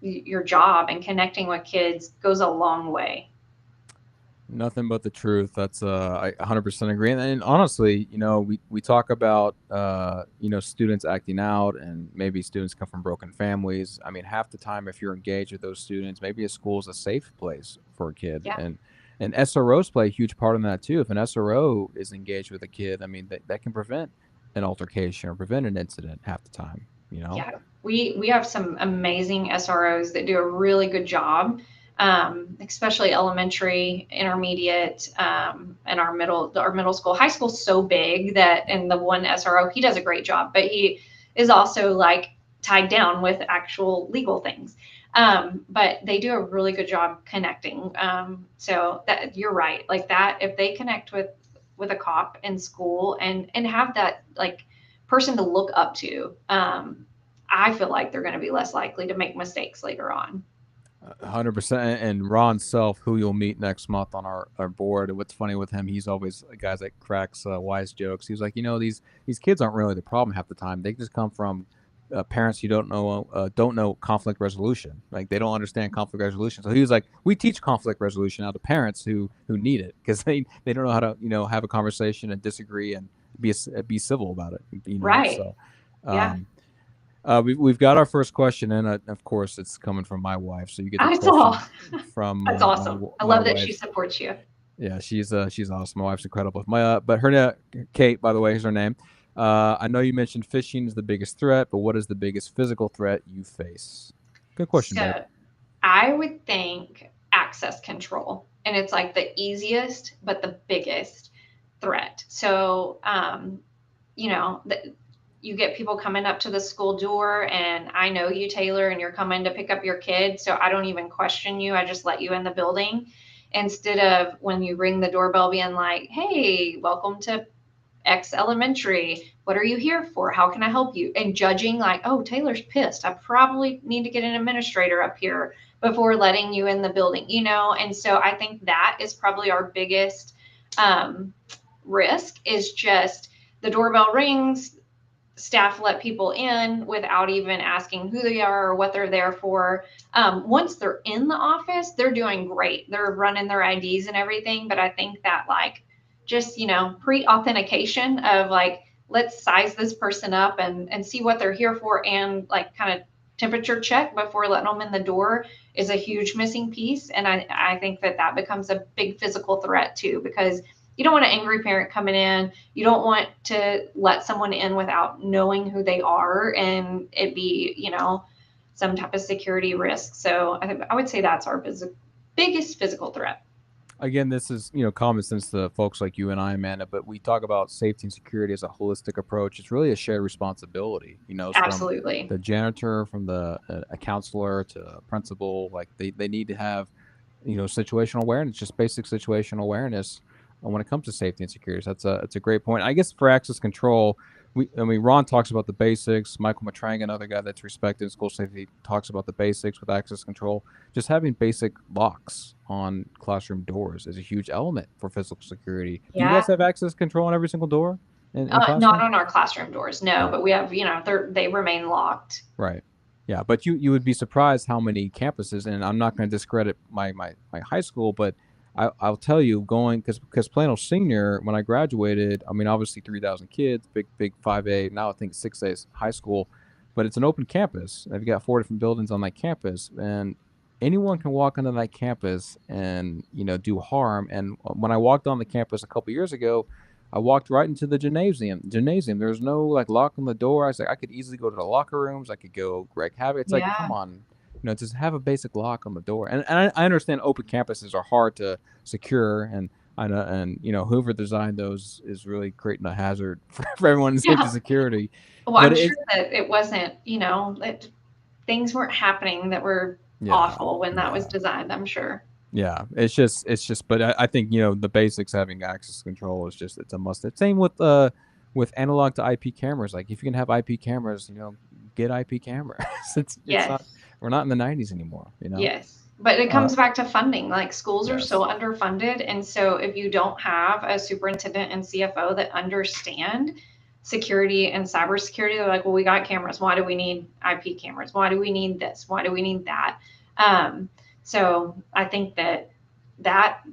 your job and connecting with kids goes a long way. Nothing but the truth. That's I 100% agree. And honestly, we talk about students acting out, and maybe students come from broken families. I mean, half the time, if you're engaged with those students, maybe a school is a safe place for a kid. Yeah. And SROs play a huge part in that too. If an SRO is engaged with a kid, I mean, that can prevent an altercation or prevent an incident half the time. Yeah, we have some amazing SROs that do a really good job, especially elementary, intermediate, and our middle school. High school's so big that, and the one SRO, he does a great job, but he is also like tied down with actual legal things. But they do a really good job connecting. So that you're right, like that, if they connect with a cop in school and have that like person to look up to, I feel like they're going to be less likely to make mistakes later on. 100%. And Ron Self, who you'll meet next month on our board, what's funny with him, he's always a guy that cracks wise jokes. He's like, these kids aren't really the problem half the time. They just come from parents who don't know conflict resolution. Like, they don't understand conflict resolution. So he was like, we teach conflict resolution now to parents who need it, because they don't know how to have a conversation and disagree and be civil about it. Right. So, yeah. We've got our first question, and of course, it's coming from my wife. So you get the I question saw. from. That's awesome. I love that she supports you. Yeah, she's awesome. My wife's incredible. But her Kate, by the way, is her name. I know you mentioned phishing is the biggest threat, but what is the biggest physical threat you face? Good question, babe. I would think access control, and it's like the easiest but the biggest threat. So, you get people coming up to the school door, and I know you, Taylor, and you're coming to pick up your kid, so I don't even question you. I just let you in the building, instead of when you ring the doorbell being like, hey, welcome to X elementary. What are you here for? How can I help you? And judging like, oh, Taylor's pissed. I probably need to get an administrator up here before letting you in the building, And so I think that is probably our biggest risk, is just the doorbell rings, staff let people in without even asking who they are or what they're there for. Once they're in the office, they're doing great. They're running their IDs and everything. But I think that like just, pre-authentication of like, let's size this person up and see what they're here for, and like kind of temperature check before letting them in the door is a huge missing piece. And I think that becomes a big physical threat too, because you don't want an angry parent coming in. You don't want to let someone in without knowing who they are and it be, some type of security risk. So I would say that's our biggest physical threat. Again, this is, common sense to folks like you and I, Amanda, but we talk about safety and security as a holistic approach. It's really a shared responsibility, Absolutely. From the janitor, from a counselor to a principal. Like they need to have, situational awareness, just basic situational awareness when it comes to safety and security. So that's a great point. I guess for access control, Ron talks about the basics. Michael Matranga, another guy that's respected in school safety, talks about the basics with access control. Just having basic locks on classroom doors is a huge element for physical security. Yeah. Do you guys have access control on every single door? Not on our classroom doors, no. But we have, they remain locked. Right. Yeah, but you would be surprised how many campuses, and I'm not going to discredit my high school, but I'll tell you, because Plano Senior, when I graduated, I mean, obviously 3,000 kids, big 5A, now I think 6A is high school, but it's an open campus. I've got 4 different buildings on that campus, and anyone can walk onto that campus and, do harm. And when I walked on the campus a couple years ago, I walked right into the gymnasium. There's no like lock on the door. I was like, I could easily go to the locker rooms. I could go wreak havoc. It's like, come Yeah. on, just have a basic lock on the door. And I understand open campuses are hard to secure, and I know, and whoever designed those is really creating a hazard for everyone's safety Yeah. security. Well, But I'm sure that it wasn't, that things weren't happening that were yeah, awful when that was yeah. designed, I'm sure. Yeah, it's just, but I think the basics having access control is just it's a must. Same with analog to IP cameras. Like if you can have IP cameras, get IP cameras. It's not Yes. we're not in the 90s anymore. Yes. But it Uh, comes back to funding. Like schools are so yes. underfunded. And so if you don't have a superintendent and CFO that understand security and cybersecurity, they're like, well, we got cameras. Why do we need IP cameras? Why do we need this? Why do we need that? So I think that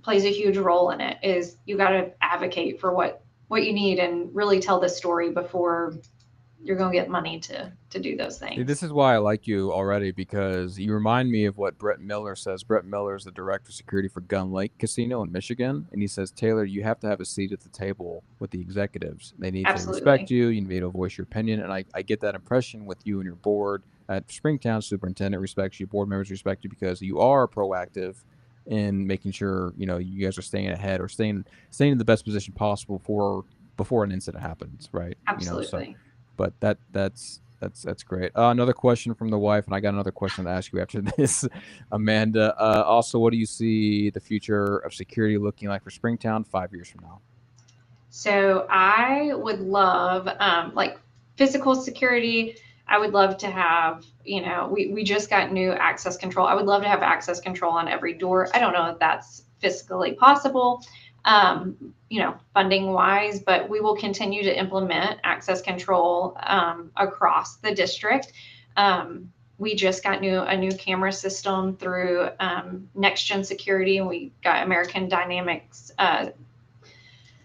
plays a huge role in it is you got to advocate for what you need and really tell the story before you're going to get money to do those See, things. this is why I like you already, because you remind me of what Brett Miller says. Brett Miller is the director of security for Gun Lake Casino in Michigan. And he says, Taylor, you have to have a seat at the table with the executives. They need to respect Absolutely. you. You need to voice your opinion. And I get that impression with you and your board at Springtown. Superintendent respects you. Board members respect you because you are proactive in making sure, you guys are staying ahead or staying in the best position possible before an incident happens. Right. So, Absolutely. but that's great. Another question from the wife, and I got another question to ask you after this, Amanda. Also, what do you see the future of security looking like for Springtown 5 years from now? So I would love, like physical security. I would love to have, we just got new access control. I would love to have access control on every door. I don't know if that's fiscally possible, funding wise, but we will continue to implement access control across the district. We just got a new camera system through Next Gen Security, and we got American Dynamics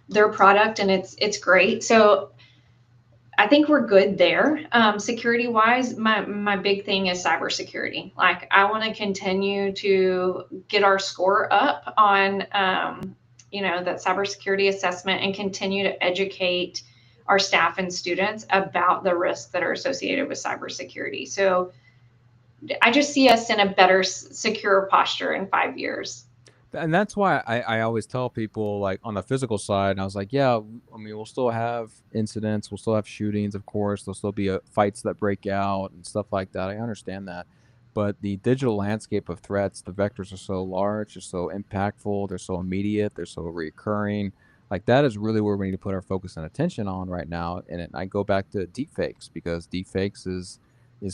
their product, and it's great. So I think we're good there. Security wise, my big thing is cybersecurity. Like I want to continue to get our score up on that cybersecurity assessment and continue to educate our staff and students about the risks that are associated with cybersecurity. So I just see us in a better secure posture in 5 years. And that's why I always tell people, like on the physical side, and I was like, yeah, I mean, we'll still have incidents, we'll still have shootings, of course, there'll still be fights that break out and stuff like that. I understand that. But the digital landscape of threats, the vectors are so large, they're so impactful, they're so immediate, they're so recurring. Like that is really where we need to put our focus and attention on right now. And I go back to deepfakes, because deepfakes is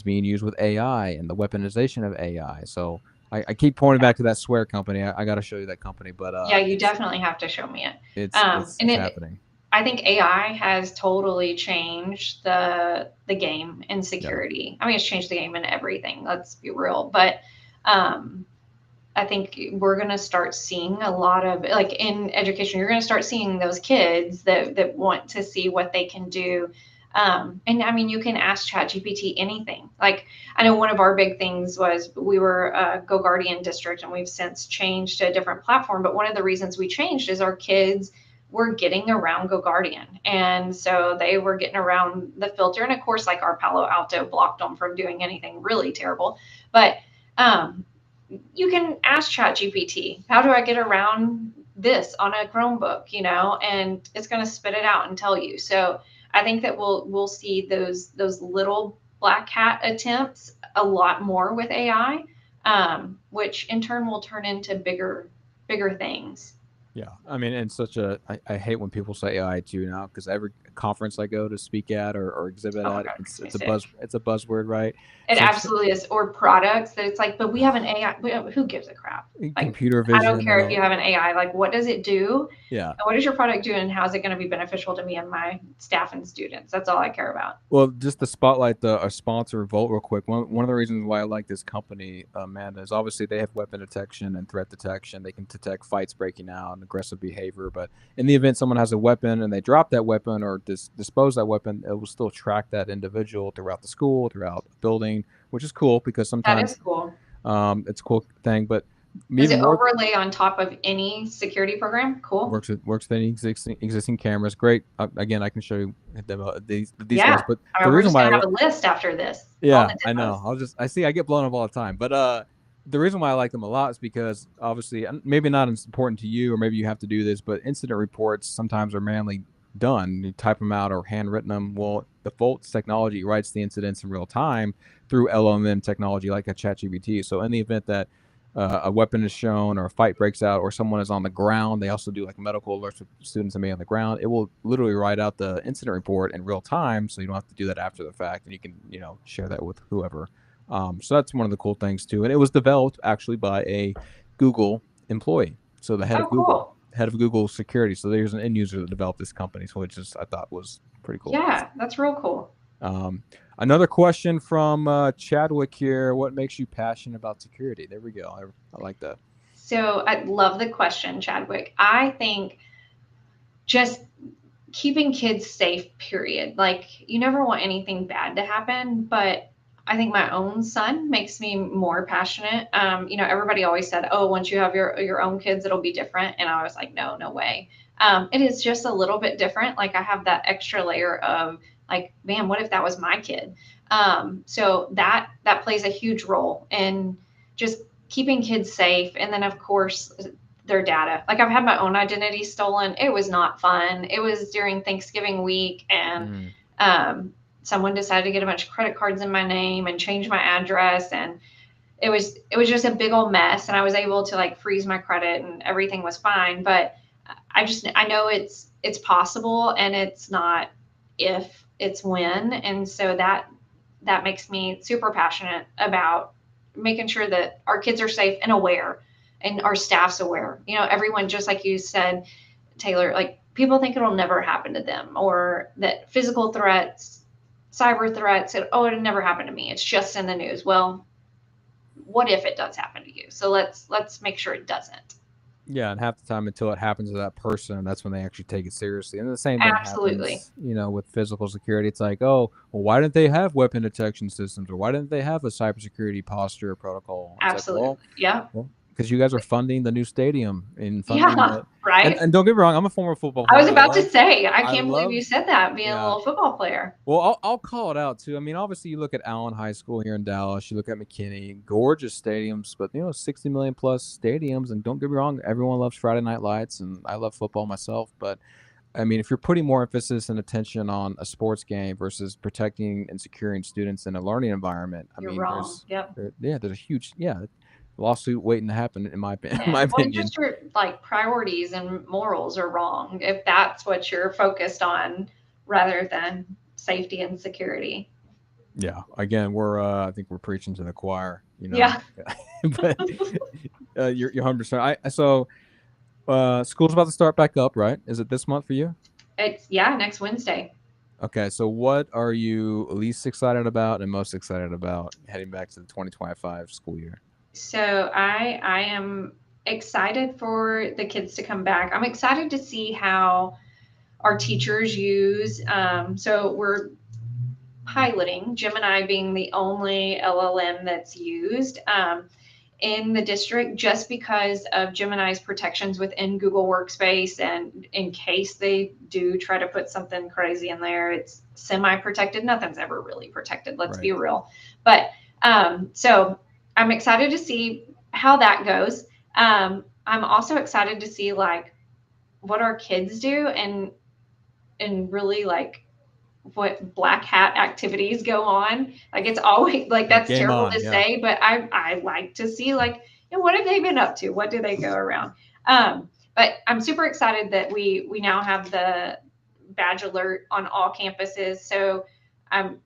being used with AI and the weaponization of AI. So I keep pointing back to that swear company. I got to show you that company, but Yeah, you it's definitely have to show me it. it's it's And it's it, happening. I think AI has totally changed the game in Yeah. security. I mean, it's changed the game in everything. Let's be real, but I think we're going to start seeing a lot of, like in education, you're going to start seeing those kids that want to see what they can do. And I mean, you can ask ChatGPT anything. Like, I know one of our big things was we were a Go Guardian district, and we've since changed to a different platform. But one of the reasons we changed is our kids were getting around Go Guardian. And so they were getting around the filter. And of course, like our Palo Alto blocked them from doing anything really terrible. But you can ask ChatGPT, how do I get around this on a Chromebook, and it's going to spit it out and tell you. So I think that we'll see those little black hat attempts a lot more with AI, which in turn will turn into bigger things. Yeah, I mean, and I hate when people say AI too now, because every conference I go to speak at or exhibit Oh my at, God, makes me it's a sick. buzzword, right? It So absolutely is. Or products that it's like, but we have an AI. Who gives a crap? Like, computer I don't vision care and if you all. have an AI. Like, what does it do? Yeah. And what is your product doing? And how is it going to be beneficial to me and my staff and students? That's all I care about. Well, just to spotlight our sponsor, Volt, real quick. One of the reasons why I like this company, Amanda, is obviously they have weapon detection and threat detection. They can detect fights breaking out and aggressive behavior. But in the event someone has a weapon and they drop that weapon or dispose that weapon, it will still track that individual throughout the school, throughout the building, which is cool because That sometimes is cool. it's a cool thing. But Does Even it more overlay on top of any security program? Cool. works with any existing cameras. Great. Again, I can show you these guys. Yeah. But I the mean, we're reason just why gonna have a list after this. All yeah, the I demos. know. I get blown up all the time. But the reason why I like them a lot is because obviously, maybe not as important to you, or maybe you have to do this, but incident reports sometimes are manually done. You type them out or handwritten them. Well, the Volts technology writes the incidents in real time through LLM technology like a ChatGPT. So in the event that a weapon is shown or a fight breaks out or someone is on the ground, they also do like medical alerts with students that may be on the ground. It will literally write out the incident report in real time, so you don't have to do that after the fact, and you can share that with whoever. So that's one of the cool things too. And it was developed actually by a Google employee, so the head Oh, of Google, cool. head of Google security. So there's an end user that developed this company, so which is I thought was pretty cool. Yeah, that's real cool. Another question from Chadwick here. What makes you passionate about security? There we go. I like that. So I love the question, Chadwick. I think just keeping kids safe, period. Like, you never want anything bad to happen, but I think my own son makes me more passionate. Everybody always said, "Oh, once you have your own kids, it'll be different," and I was like, "No, no way." It is just a little bit different. Like, I have that extra layer of like, man, what if that was my kid? So that plays a huge role in just keeping kids safe, and then of course their data. Like, I've had my own identity stolen. It was not fun. It was during Thanksgiving week, and someone decided to get a bunch of credit cards in my name and change my address, and it was just a big old mess. And I was able to like freeze my credit, and everything was fine. But I know it's possible, and it's not if, it's when. And so that makes me super passionate about making sure that our kids are safe and aware, and our staff's aware. Everyone, just like you said, Taylor, like, people think it'll never happen to them, or that physical threats, cyber threats, it'll never happen to me. It's just in the news. Well, what if it does happen to you? So let's make sure it doesn't. Yeah, and half the time until it happens to that person, that's when they actually take it seriously. And the same thing Absolutely. happens, with physical security. It's like, oh, well, why didn't they have weapon detection systems, or why didn't they have a cybersecurity posture protocol? It's like, Absolutely. Yeah. well, because you guys are funding the new stadium and funding Yeah. the, Right. and don't get me wrong, I'm a former football I player. was about to say, I I can't believe love, you said that, being a yeah. little football player. Well, I'll call it out too. I mean, obviously, you look at Allen High School here in Dallas. You look at McKinney, gorgeous stadiums, but 60 million plus stadiums. And don't get me wrong, everyone loves Friday Night Lights, and I love football myself. But I mean, if you're putting more emphasis and attention on a sports game versus protecting and securing students in a learning environment, You're wrong. Yep. there's a huge lawsuit waiting to happen in my opinion. Yeah. Well, just your like priorities and morals are wrong if that's what you're focused on, rather than safety and security. Yeah. Again, I think we're preaching to the choir. Yeah. But you're 100%. School's about to start back up, right? Is it this month for you? It's next Wednesday. Okay, so what are you least excited about and most excited about heading back to the 2025 school year? So I am excited for the kids to come back. I'm excited to see how our teachers use. So we're piloting Gemini being the only LLM that's used in the district, just because of Gemini's protections within Google Workspace. And in case they do try to put something crazy in there, it's semi-protected. Nothing's ever really protected. Let's be real. But so I'm excited to see how that goes. I'm also excited to see like what our kids do, and really like what black hat activities go on. Like, it's always like, that's terrible to say, but I like to see like, what have they been up to? What do they go around? But I'm super excited that we now have the badge alert on all campuses. So I'm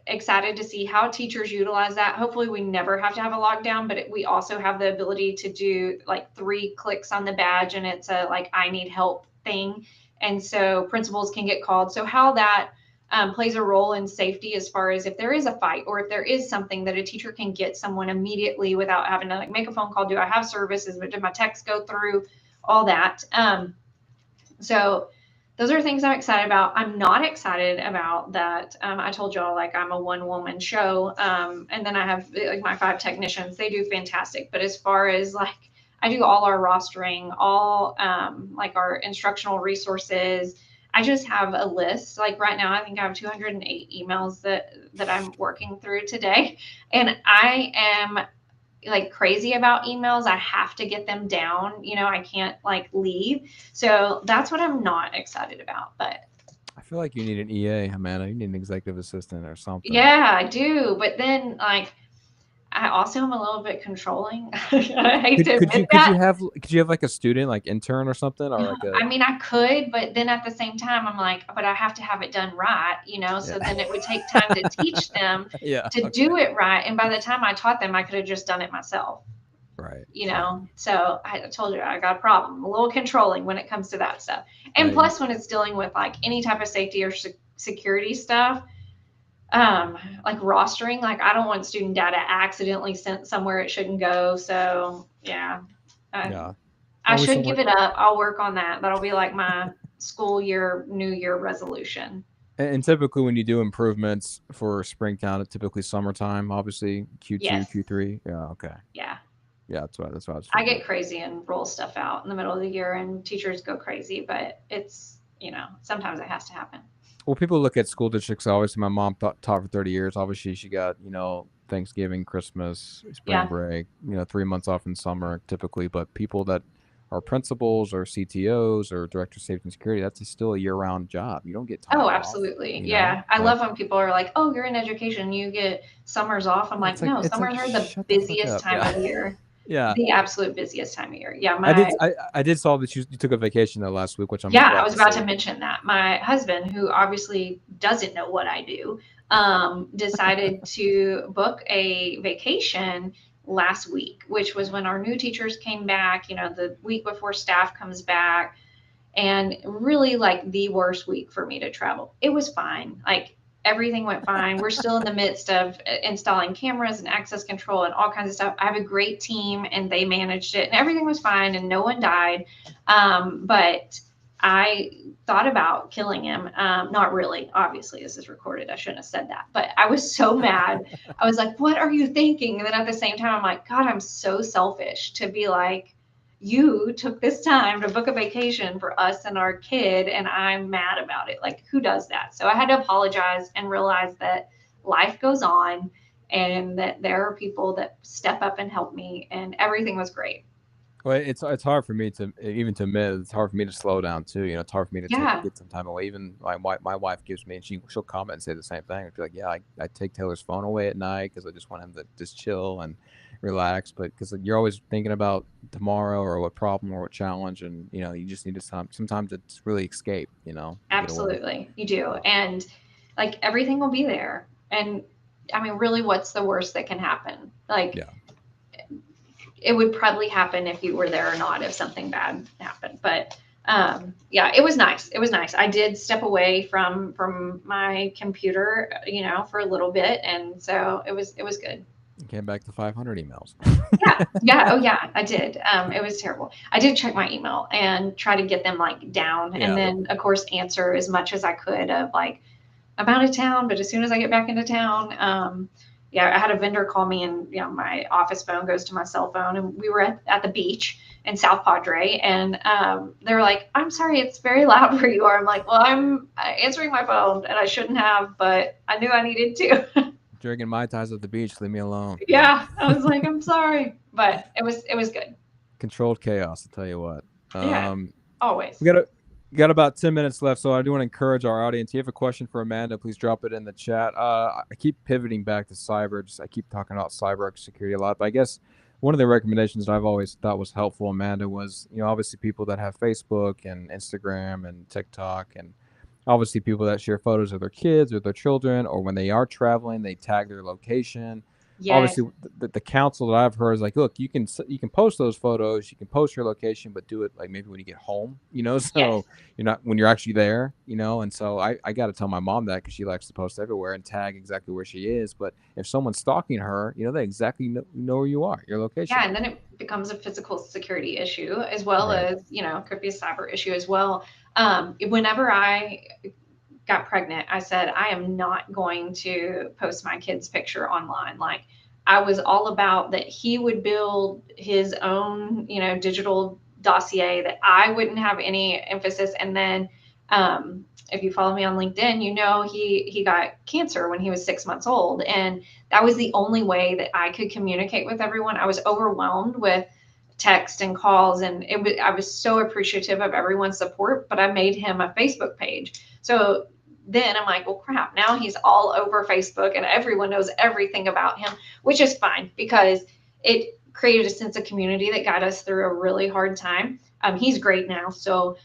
excited to see how teachers utilize that. Hopefully we never have to have a lockdown, but we also have the ability to do like 3 clicks on the badge, and it's a like, I need help thing. And so principals can get called. So how that plays a role in safety, as far as if there is a fight, or if there is something that a teacher can get someone immediately without having to like make a phone call. Do I have services? Did my text go through? All that. So those are things I'm excited about. I'm not excited about that. I told y'all, like, I'm a one-woman show, and then I have like my 5 technicians. They do fantastic. But as far as like, I do all our rostering, all like our instructional resources. I just have a list. Like right now, I think I have 208 emails that I'm working through today, and I am like crazy about emails. I have to get them down. I can't like leave. So that's what I'm not excited about. But I feel like you need an EA, Amanda. You need an executive assistant or something. yeah, I do. But then like I also am a little bit controlling. I hate to Could admit you that. have like a student, like intern or something, or like a I mean, I could, but then at the same time, I'm like, but I have to have it done right, So yeah. then it would take time to teach them Yeah. to Okay. do it right. And by the time I taught them, I could have just done it myself. Right. So I told you I got a problem. I'm a little controlling when it comes to that stuff. And Right. plus, when it's dealing with like any type of safety or security stuff, like rostering, like I don't want student data accidentally sent somewhere it shouldn't go. So yeah, Yeah. I Always should somewhere. give it up. I'll work on that. That'll be like my school year, new year resolution. And typically, when you do improvements for Springtown, it's typically summertime. Obviously, Q2, Yes. Q3. Yeah. Okay. Yeah. Yeah. That's what I was I figuring. get crazy and roll stuff out in the middle of the year, and teachers go crazy, but it's, sometimes it has to happen. Well, people look at school districts. Obviously, my mom taught for 30 years. Obviously, she got, Thanksgiving, Christmas, spring Yeah. break, 3 months off in summer typically. But people that are principals or CTOs or director of safety and security, that's still a year-round job. You don't get Oh, time off, absolutely. Yeah. I Like, love when people are like, oh, you're in education, you get summers off. I'm like, no, it's like, summers are the shut the fuck busiest up. time Yeah. of year. Yeah. The absolute busiest time of year. Yeah. I did saw that you took a vacation though last week, which I'm Yeah, I glad was to about to see. mention that. My husband, who obviously doesn't know what I do, decided to book a vacation last week, which was when our new teachers came back, the week before staff comes back, and really like the worst week for me to travel. It was fine. Like everything went fine. We're still in the midst of installing cameras and access control and all kinds of stuff. I have a great team and they managed it and everything was fine and no one died. But I thought about killing him. Not really. Obviously, this is recorded. I shouldn't have said that. But I was so mad. I was like, what are you thinking? And then at the same time, I'm like, God, I'm so selfish to be like, you took this time to book a vacation for us and our kid, and I'm mad about it. Like, who does that? So I had to apologize and realize that life goes on and that there are people that step up and help me, and everything was great. Well, it's hard for me to even to admit. It's hard for me to slow down too. It's hard for me to Yeah. get some time away. Even my wife gives me, and she'll comment and say the same thing. She's like, yeah, I take Taylor's phone away at night because I just want him to just chill and relax. But because you're always thinking about tomorrow or what problem or what challenge, and you just need to sometimes it's really escape. To get away. Absolutely. You do. So, And like everything will be there. And I mean, really, what's the worst that can happen? Like, yeah. it would probably happen if you were there or not if something bad happened. But yeah, it was nice. It was nice. I did step away from my computer, for a little bit, and so it was good. You came back to 500 emails. Yeah. Oh yeah, I did. It was terrible. I did check my email and try to get them like down, Yeah. and then of course answer as much as I could of like, I'm out of town, but as soon as I get back into town, yeah, I had a vendor call me and, my office phone goes to my cell phone and we were at the beach in South Padre. And they were like, I'm sorry, it's very loud where you are. I'm like, well, I'm answering my phone and I shouldn't have, but I knew I needed to. Drinking Mai Tais at the beach. Leave me alone. Yeah. I was like, I'm sorry, but it was good. Controlled chaos, I'll tell you what. Yeah, always. We got about 10 minutes left, so I do want to encourage our audience. If you have a question for Amanda, please drop it in the chat. I keep pivoting back to cyber. I keep talking about cyber security a lot, but I guess one of the recommendations that I've always thought was helpful, Amanda, was obviously people that have Facebook and Instagram and TikTok, and obviously people that share photos of their kids or their children, or when they are traveling, they tag their location. Yes. obviously the counsel that I've heard is like, look, you can post those photos, you can post your location, but do it like maybe when you get home, Yes. so you're not when you're actually there, and so I got to tell my mom that because she likes to post everywhere and tag exactly where she is. But if someone's stalking her, they exactly know where you are, your location. Yeah, and then it becomes a physical security issue as well Right. as, could be a cyber issue as well. Whenever I got pregnant, I said, I am not going to post my kid's picture online. Like, I was all about that he would build his own, digital dossier, that I wouldn't have any emphasis. And then, if you follow me on LinkedIn, he got cancer when he was 6 months old. And that was the only way that I could communicate with everyone. I was overwhelmed with text and calls, and I was so appreciative of everyone's support, but I made him a Facebook page. So then I'm like, well, crap, now he's all over Facebook and everyone knows everything about him, which is fine because it created a sense of community that got us through a really hard time. He's great now. So,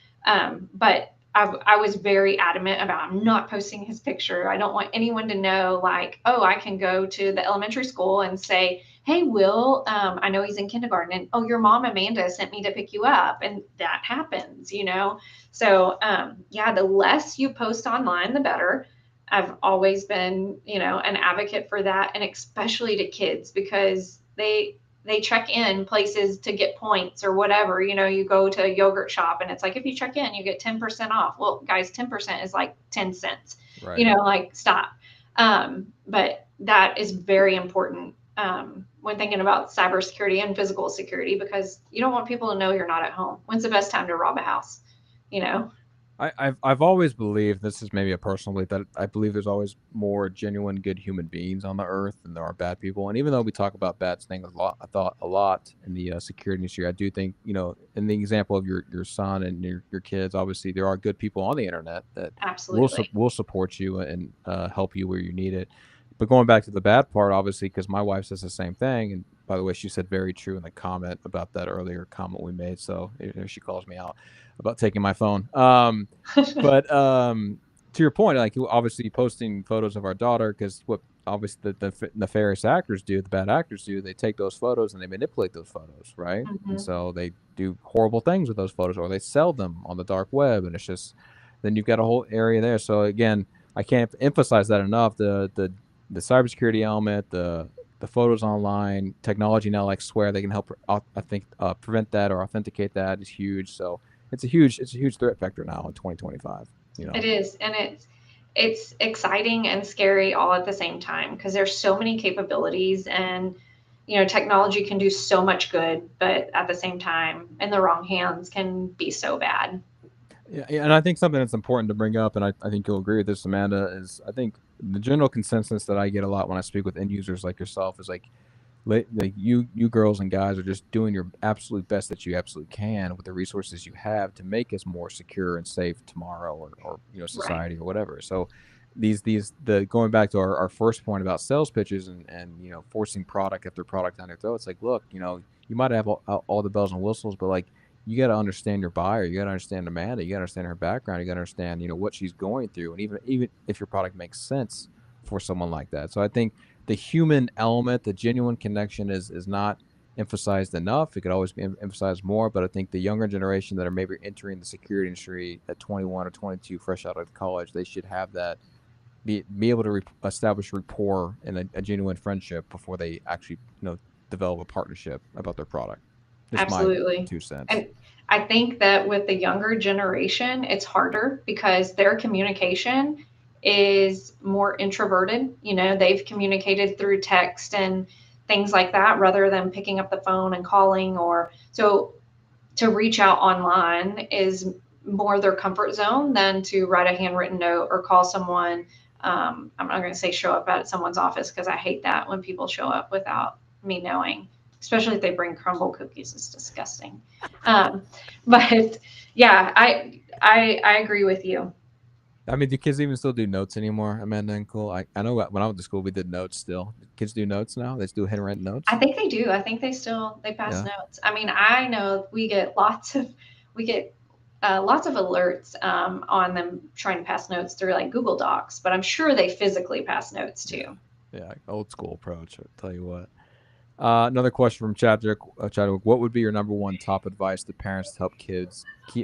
but I was very adamant about, I'm not posting his picture. I don't want anyone to know, like, oh, I can go to the elementary school and say, hey, Will, I know he's in kindergarten, and oh, your mom, Amanda, sent me to pick you up. And that happens, So, yeah, the less you post online, the better. I've always been, an advocate for that, and especially to kids, because they check in places to get points or whatever. You go to a yogurt shop and it's like, if you check in, you get 10% off. Well, guys, 10% is like 10 cents, Right. like, stop. But that is very important when thinking about cybersecurity and physical security, because you don't want people to know you're not at home. When's the best time to rob a house? I've always believed, this is maybe a personal belief, that I believe there's always more genuine good human beings on the earth than there are bad people. And even though we talk about bad things a lot in the security industry, I do think, in the example of your son and your kids, obviously there are good people on the internet that Absolutely. will support you and help you where you need it. But going back to the bad part, obviously, because my wife says the same thing, and by the way, she said very true in the comment about that earlier comment we made. So she calls me out about taking my phone. But to your point, like, obviously posting photos of our daughter, because what obviously the nefarious actors do, the bad actors do, they take those photos and they manipulate those photos, right? And Mhm. so they do horrible things with those photos, or they sell them on the dark web, and it's just, then you've got a whole area there. So again, I can't emphasize that enough. The cybersecurity element, the photos online, technology now like Swear, they can help, I think, prevent that or authenticate that is huge. So it's a huge threat vector now in 2025. It is, and it's exciting and scary all at the same time, because there's so many capabilities, and technology can do so much good, but at the same time, in the wrong hands, can be so bad. Yeah, and I think something that's important to bring up, and I think you'll agree with this, Amanda, is I think the general consensus that I get a lot when I speak with end users like yourself is like, you girls and guys are just doing your absolute best that you absolutely can with the resources you have to make us more secure and safe tomorrow, or Right. society or whatever. So the going back to our first point about sales pitches and forcing product after product down your throat, it's like, look, you might have all the bells and whistles, but like, you got to understand your buyer, you got to understand Amanda, you got to understand her background, you got to understand what she's going through, and even if your product makes sense for someone like that. So I think the human element, the genuine connection is not emphasized enough. It could always be emphasized more, but I think the younger generation that are maybe entering the security industry at 21 or 22, fresh out of college, they should have that, be able to establish rapport and a genuine friendship before they actually develop a partnership about their product. Just my Absolutely. 2 cents. And I think that with the younger generation, it's harder because their communication is more introverted. They've communicated through text and things like that rather than picking up the phone and calling, or so to reach out online is more their comfort zone than to write a handwritten note or call someone. I'm not going to say show up at someone's office, because I hate that when people show up without me knowing, especially if they bring crumble cookies. It's disgusting. But yeah, I agree with you. I mean, do kids even still do notes anymore, Amanda and Cole? I know when I went to school, we did notes still. Kids do notes now? They still handwritten I notes? think they do. I think they pass Yeah. notes. I mean, I know we get lots of alerts on them trying to pass notes through like Google Docs, but I'm sure they physically pass notes Yeah. too. Yeah, old school approach. I'll tell you what. Another question from Chadwick. Chadwick, what would be your number one top advice to parents to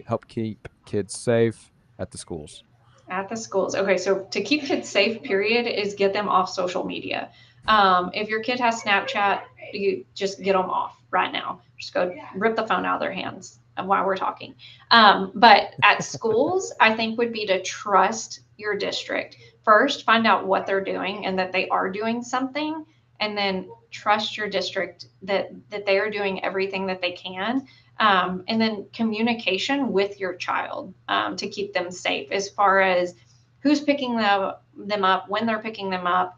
help keep kids safe at the schools? At the schools. Okay, so to keep kids safe, period, is get them off social media. If your kid has Snapchat, you just get them off right now. Just go rip the phone out of their hands while we're talking. But at schools, I think would be to trust your district. First, find out what they're doing and that they are doing something, and then trust your district that they are doing everything that they can. And then communication with your child to keep them safe as far as who's picking them up, when they're picking them up,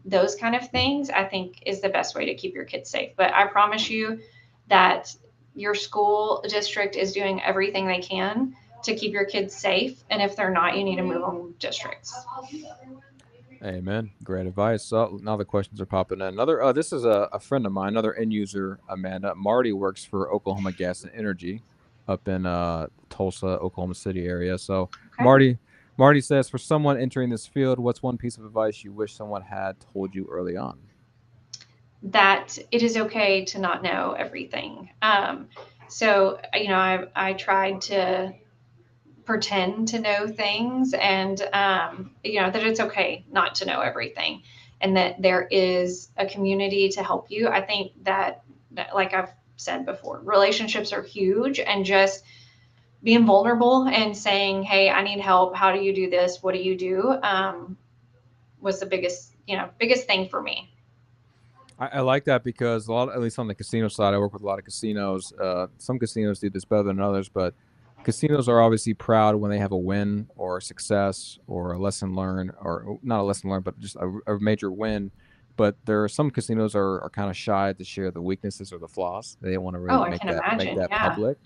those kind of things, I think is the best way to keep your kids safe. But I promise you that your school district is doing everything they can to keep your kids safe. And if they're not, you need to move them districts. Amen. Great advice. So now the questions are popping in. Another, this is a friend of mine, another end user, Amanda. Marty works for Oklahoma Gas and Energy up in Tulsa, Oklahoma City area. So Okay. Marty says, for someone entering this field, what's one piece of advice you wish someone had told you early on? That it is okay to not know everything. So, I tried to pretend to know things and, that it's okay not to know everything and that there is a community to help you. I think that like I've said before, relationships are huge, and just being vulnerable and saying, hey, I need help. How do you do this? What do you do? Was the biggest thing for me. I like that because a lot, at least on the casino side, I work with a lot of casinos. Some casinos do this better than others, but casinos are obviously proud when they have a win or a success or a lesson learned, or not a lesson learned, but just a major win. But there are some casinos are kind of shy to share the weaknesses or the flaws. They don't want to Oh, really I make can make imagine. that Yeah. public.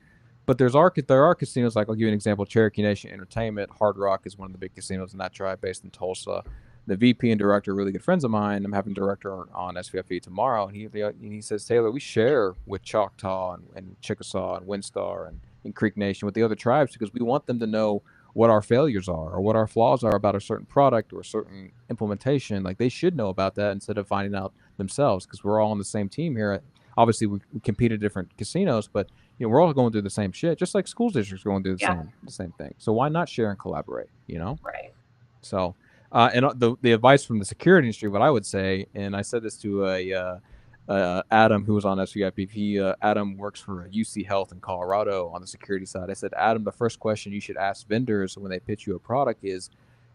But there are casinos, like I'll give you an example. Cherokee Nation Entertainment, Hard Rock is one of the big casinos in that tribe, based in Tulsa. The VP and director are really good friends of mine. I'm having director on SVIP tomorrow, and he says, Taylor, we share with Choctaw and Chickasaw and Windstar and Creek Nation with the other tribes because we want them to know what our failures are or what our flaws are about a certain product or a certain implementation. Like, they should know about that instead of finding out themselves, because we're all on the same team here. Obviously, we compete at different casinos, but we're all going through the same shit, just like school districts going through Yeah. the same thing. So why not share and collaborate? Right. So, and the advice from the security industry, what I would say, and I said this to Adam, who was on SVIP. Adam works for UC Health in Colorado on the security side. I said, Adam, the first question you should ask vendors when they pitch you a product is,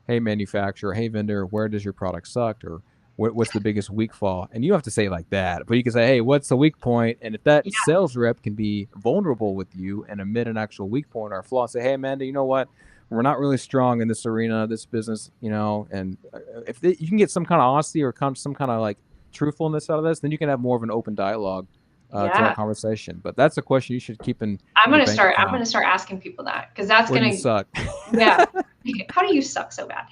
hey, manufacturer, hey, vendor, where does your product suck? Or what's the biggest weak fall? And you have to say it like that, but you can say, hey, what's the weak point? And if that Yeah. sales rep can be vulnerable with you and admit an actual weak point or flaw, say, hey, Amanda, you know what? We're not really strong in this arena, this business, and if you can get some kind of honesty or some kind of like truthfulness out of this, then you can have more of an open dialogue to that Yeah. conversation. But that's a question you should keep in I'm your gonna bank start. I'm account. gonna start asking people that, because that's Where do you gonna. suck? Yeah. How do you suck so bad?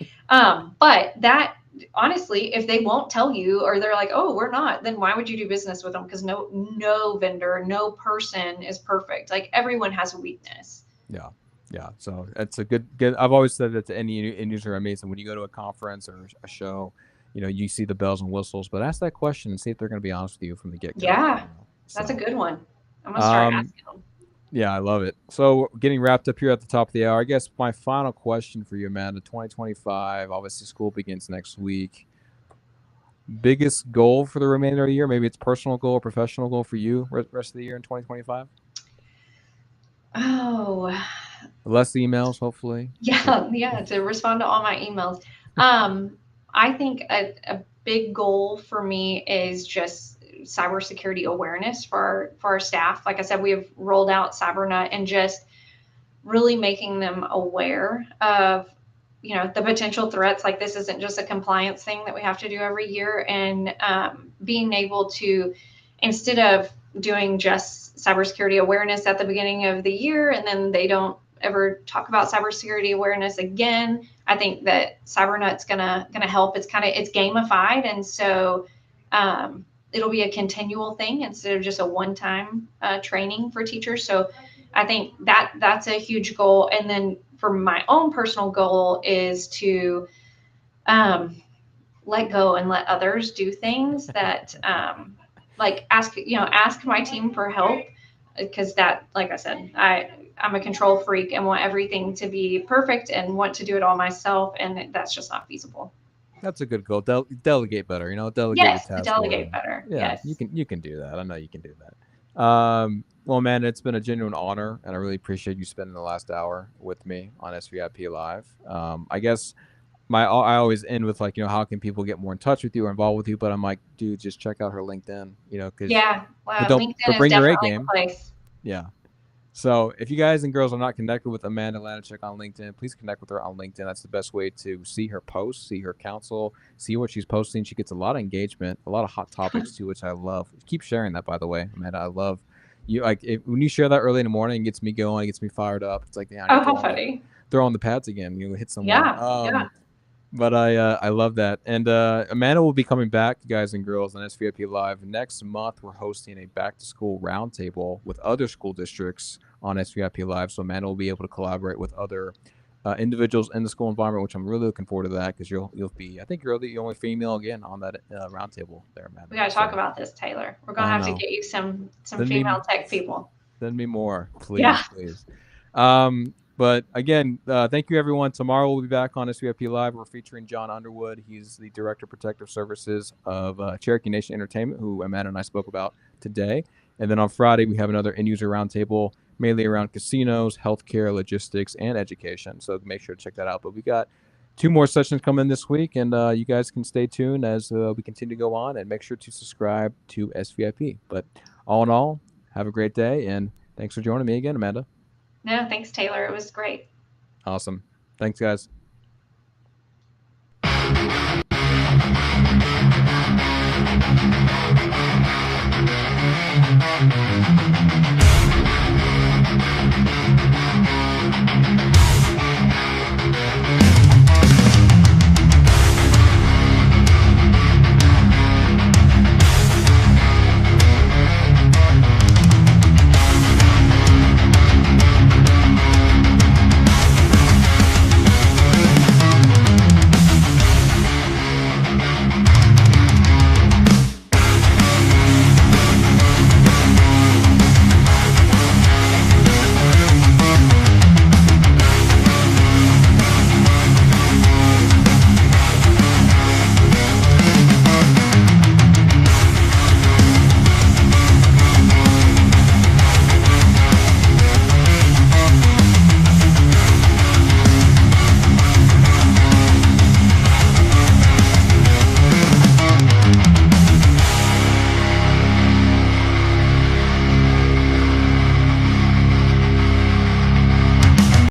But that, honestly, if they won't tell you, or they're like, oh, we're not, then why would you do business with them? Because no vendor, no person is perfect. Like, everyone has a weakness. Yeah. Yeah. So it's a good. I've always said that to any end user I meet. So when you go to a conference or a show, you see the bells and whistles, but ask that question and see if they're going to be honest with you from the get go. Yeah, that's a good one. I'm gonna start Um, asking them. Yeah, I love it. So getting wrapped up here at the top of the hour, I guess my final question for you, Amanda, 2025, obviously school begins next week. Biggest goal for the remainder of the year? Maybe it's personal goal or professional goal for you rest of the year in 2025? Oh, Less emails, hopefully. yeah, to respond to all my emails. I think a big goal for me is just cybersecurity awareness for our staff. Like I said, we have rolled out CyberNut, and just really making them aware of the potential threats. Like, this isn't just a compliance thing that we have to do every year, and being able to, instead of doing just cybersecurity awareness at the beginning of the year and then they don't ever talk about cybersecurity awareness again, I think that CyberNut's gonna help. It's gamified, and so it'll be a continual thing instead of just a one-time training for teachers. So I think that's a huge goal. And then for my own personal goal is to let go and let others do things that, like ask my team for help, because that, like I said, I'm a control freak and want everything to be perfect and want to do it all myself, and that's just not feasible. That's a good goal. Delegate better. Delegate Yes, your to task. delegate better. Yeah, Yes. you can do that. I know you can do that. Well, man, it's been a genuine honor, and I really appreciate you spending the last hour with me on SVIP Live. I guess I always end with like, how can people get more in touch with you or involved with you? But I'm like, dude, just check out her LinkedIn. Because Yeah. but LinkedIn is bring your A definitely game. the place. Yeah. So if you guys and girls are not connected with Amanda Lanicek on LinkedIn, please connect with her on LinkedIn. That's the best way to see her posts, see her counsel, see what she's posting. She gets a lot of engagement, a lot of hot topics too, which I love. Keep sharing that, by the way, Amanda. I love you. Like when you share that early in the morning, it gets me going, it gets me fired up. It's like, Oh, how funny. throw on the pads again. Hit someone. Yeah. But I love that. And Amanda will be coming back, guys and girls, on SVIP Live. Next month, we're hosting a back-to-school roundtable with other school districts on SVIP Live. So Amanda will be able to collaborate with other individuals in the school environment, which I'm really looking forward to that, because you'll be, I think you're the only female again on that roundtable there, Amanda. We got to talk about this, Taylor. We're going to have to get you some female tech people. Send me more, please, Yeah. please. But again, thank you, everyone. Tomorrow we'll be back on SVIP Live. We're featuring John Underwood. He's the Director of Protective Services of Cherokee Nation Entertainment, who Amanda and I spoke about today. And then on Friday, we have another end-user roundtable, mainly around casinos, healthcare, logistics, and education. So make sure to check that out. But we got 2 more sessions coming this week, and you guys can stay tuned as we continue to go on, and make sure to subscribe to SVIP. But all in all, have a great day, and thanks for joining me again, Amanda. No, thanks, Taylor. It was great. Awesome. Thanks, guys. Thank you.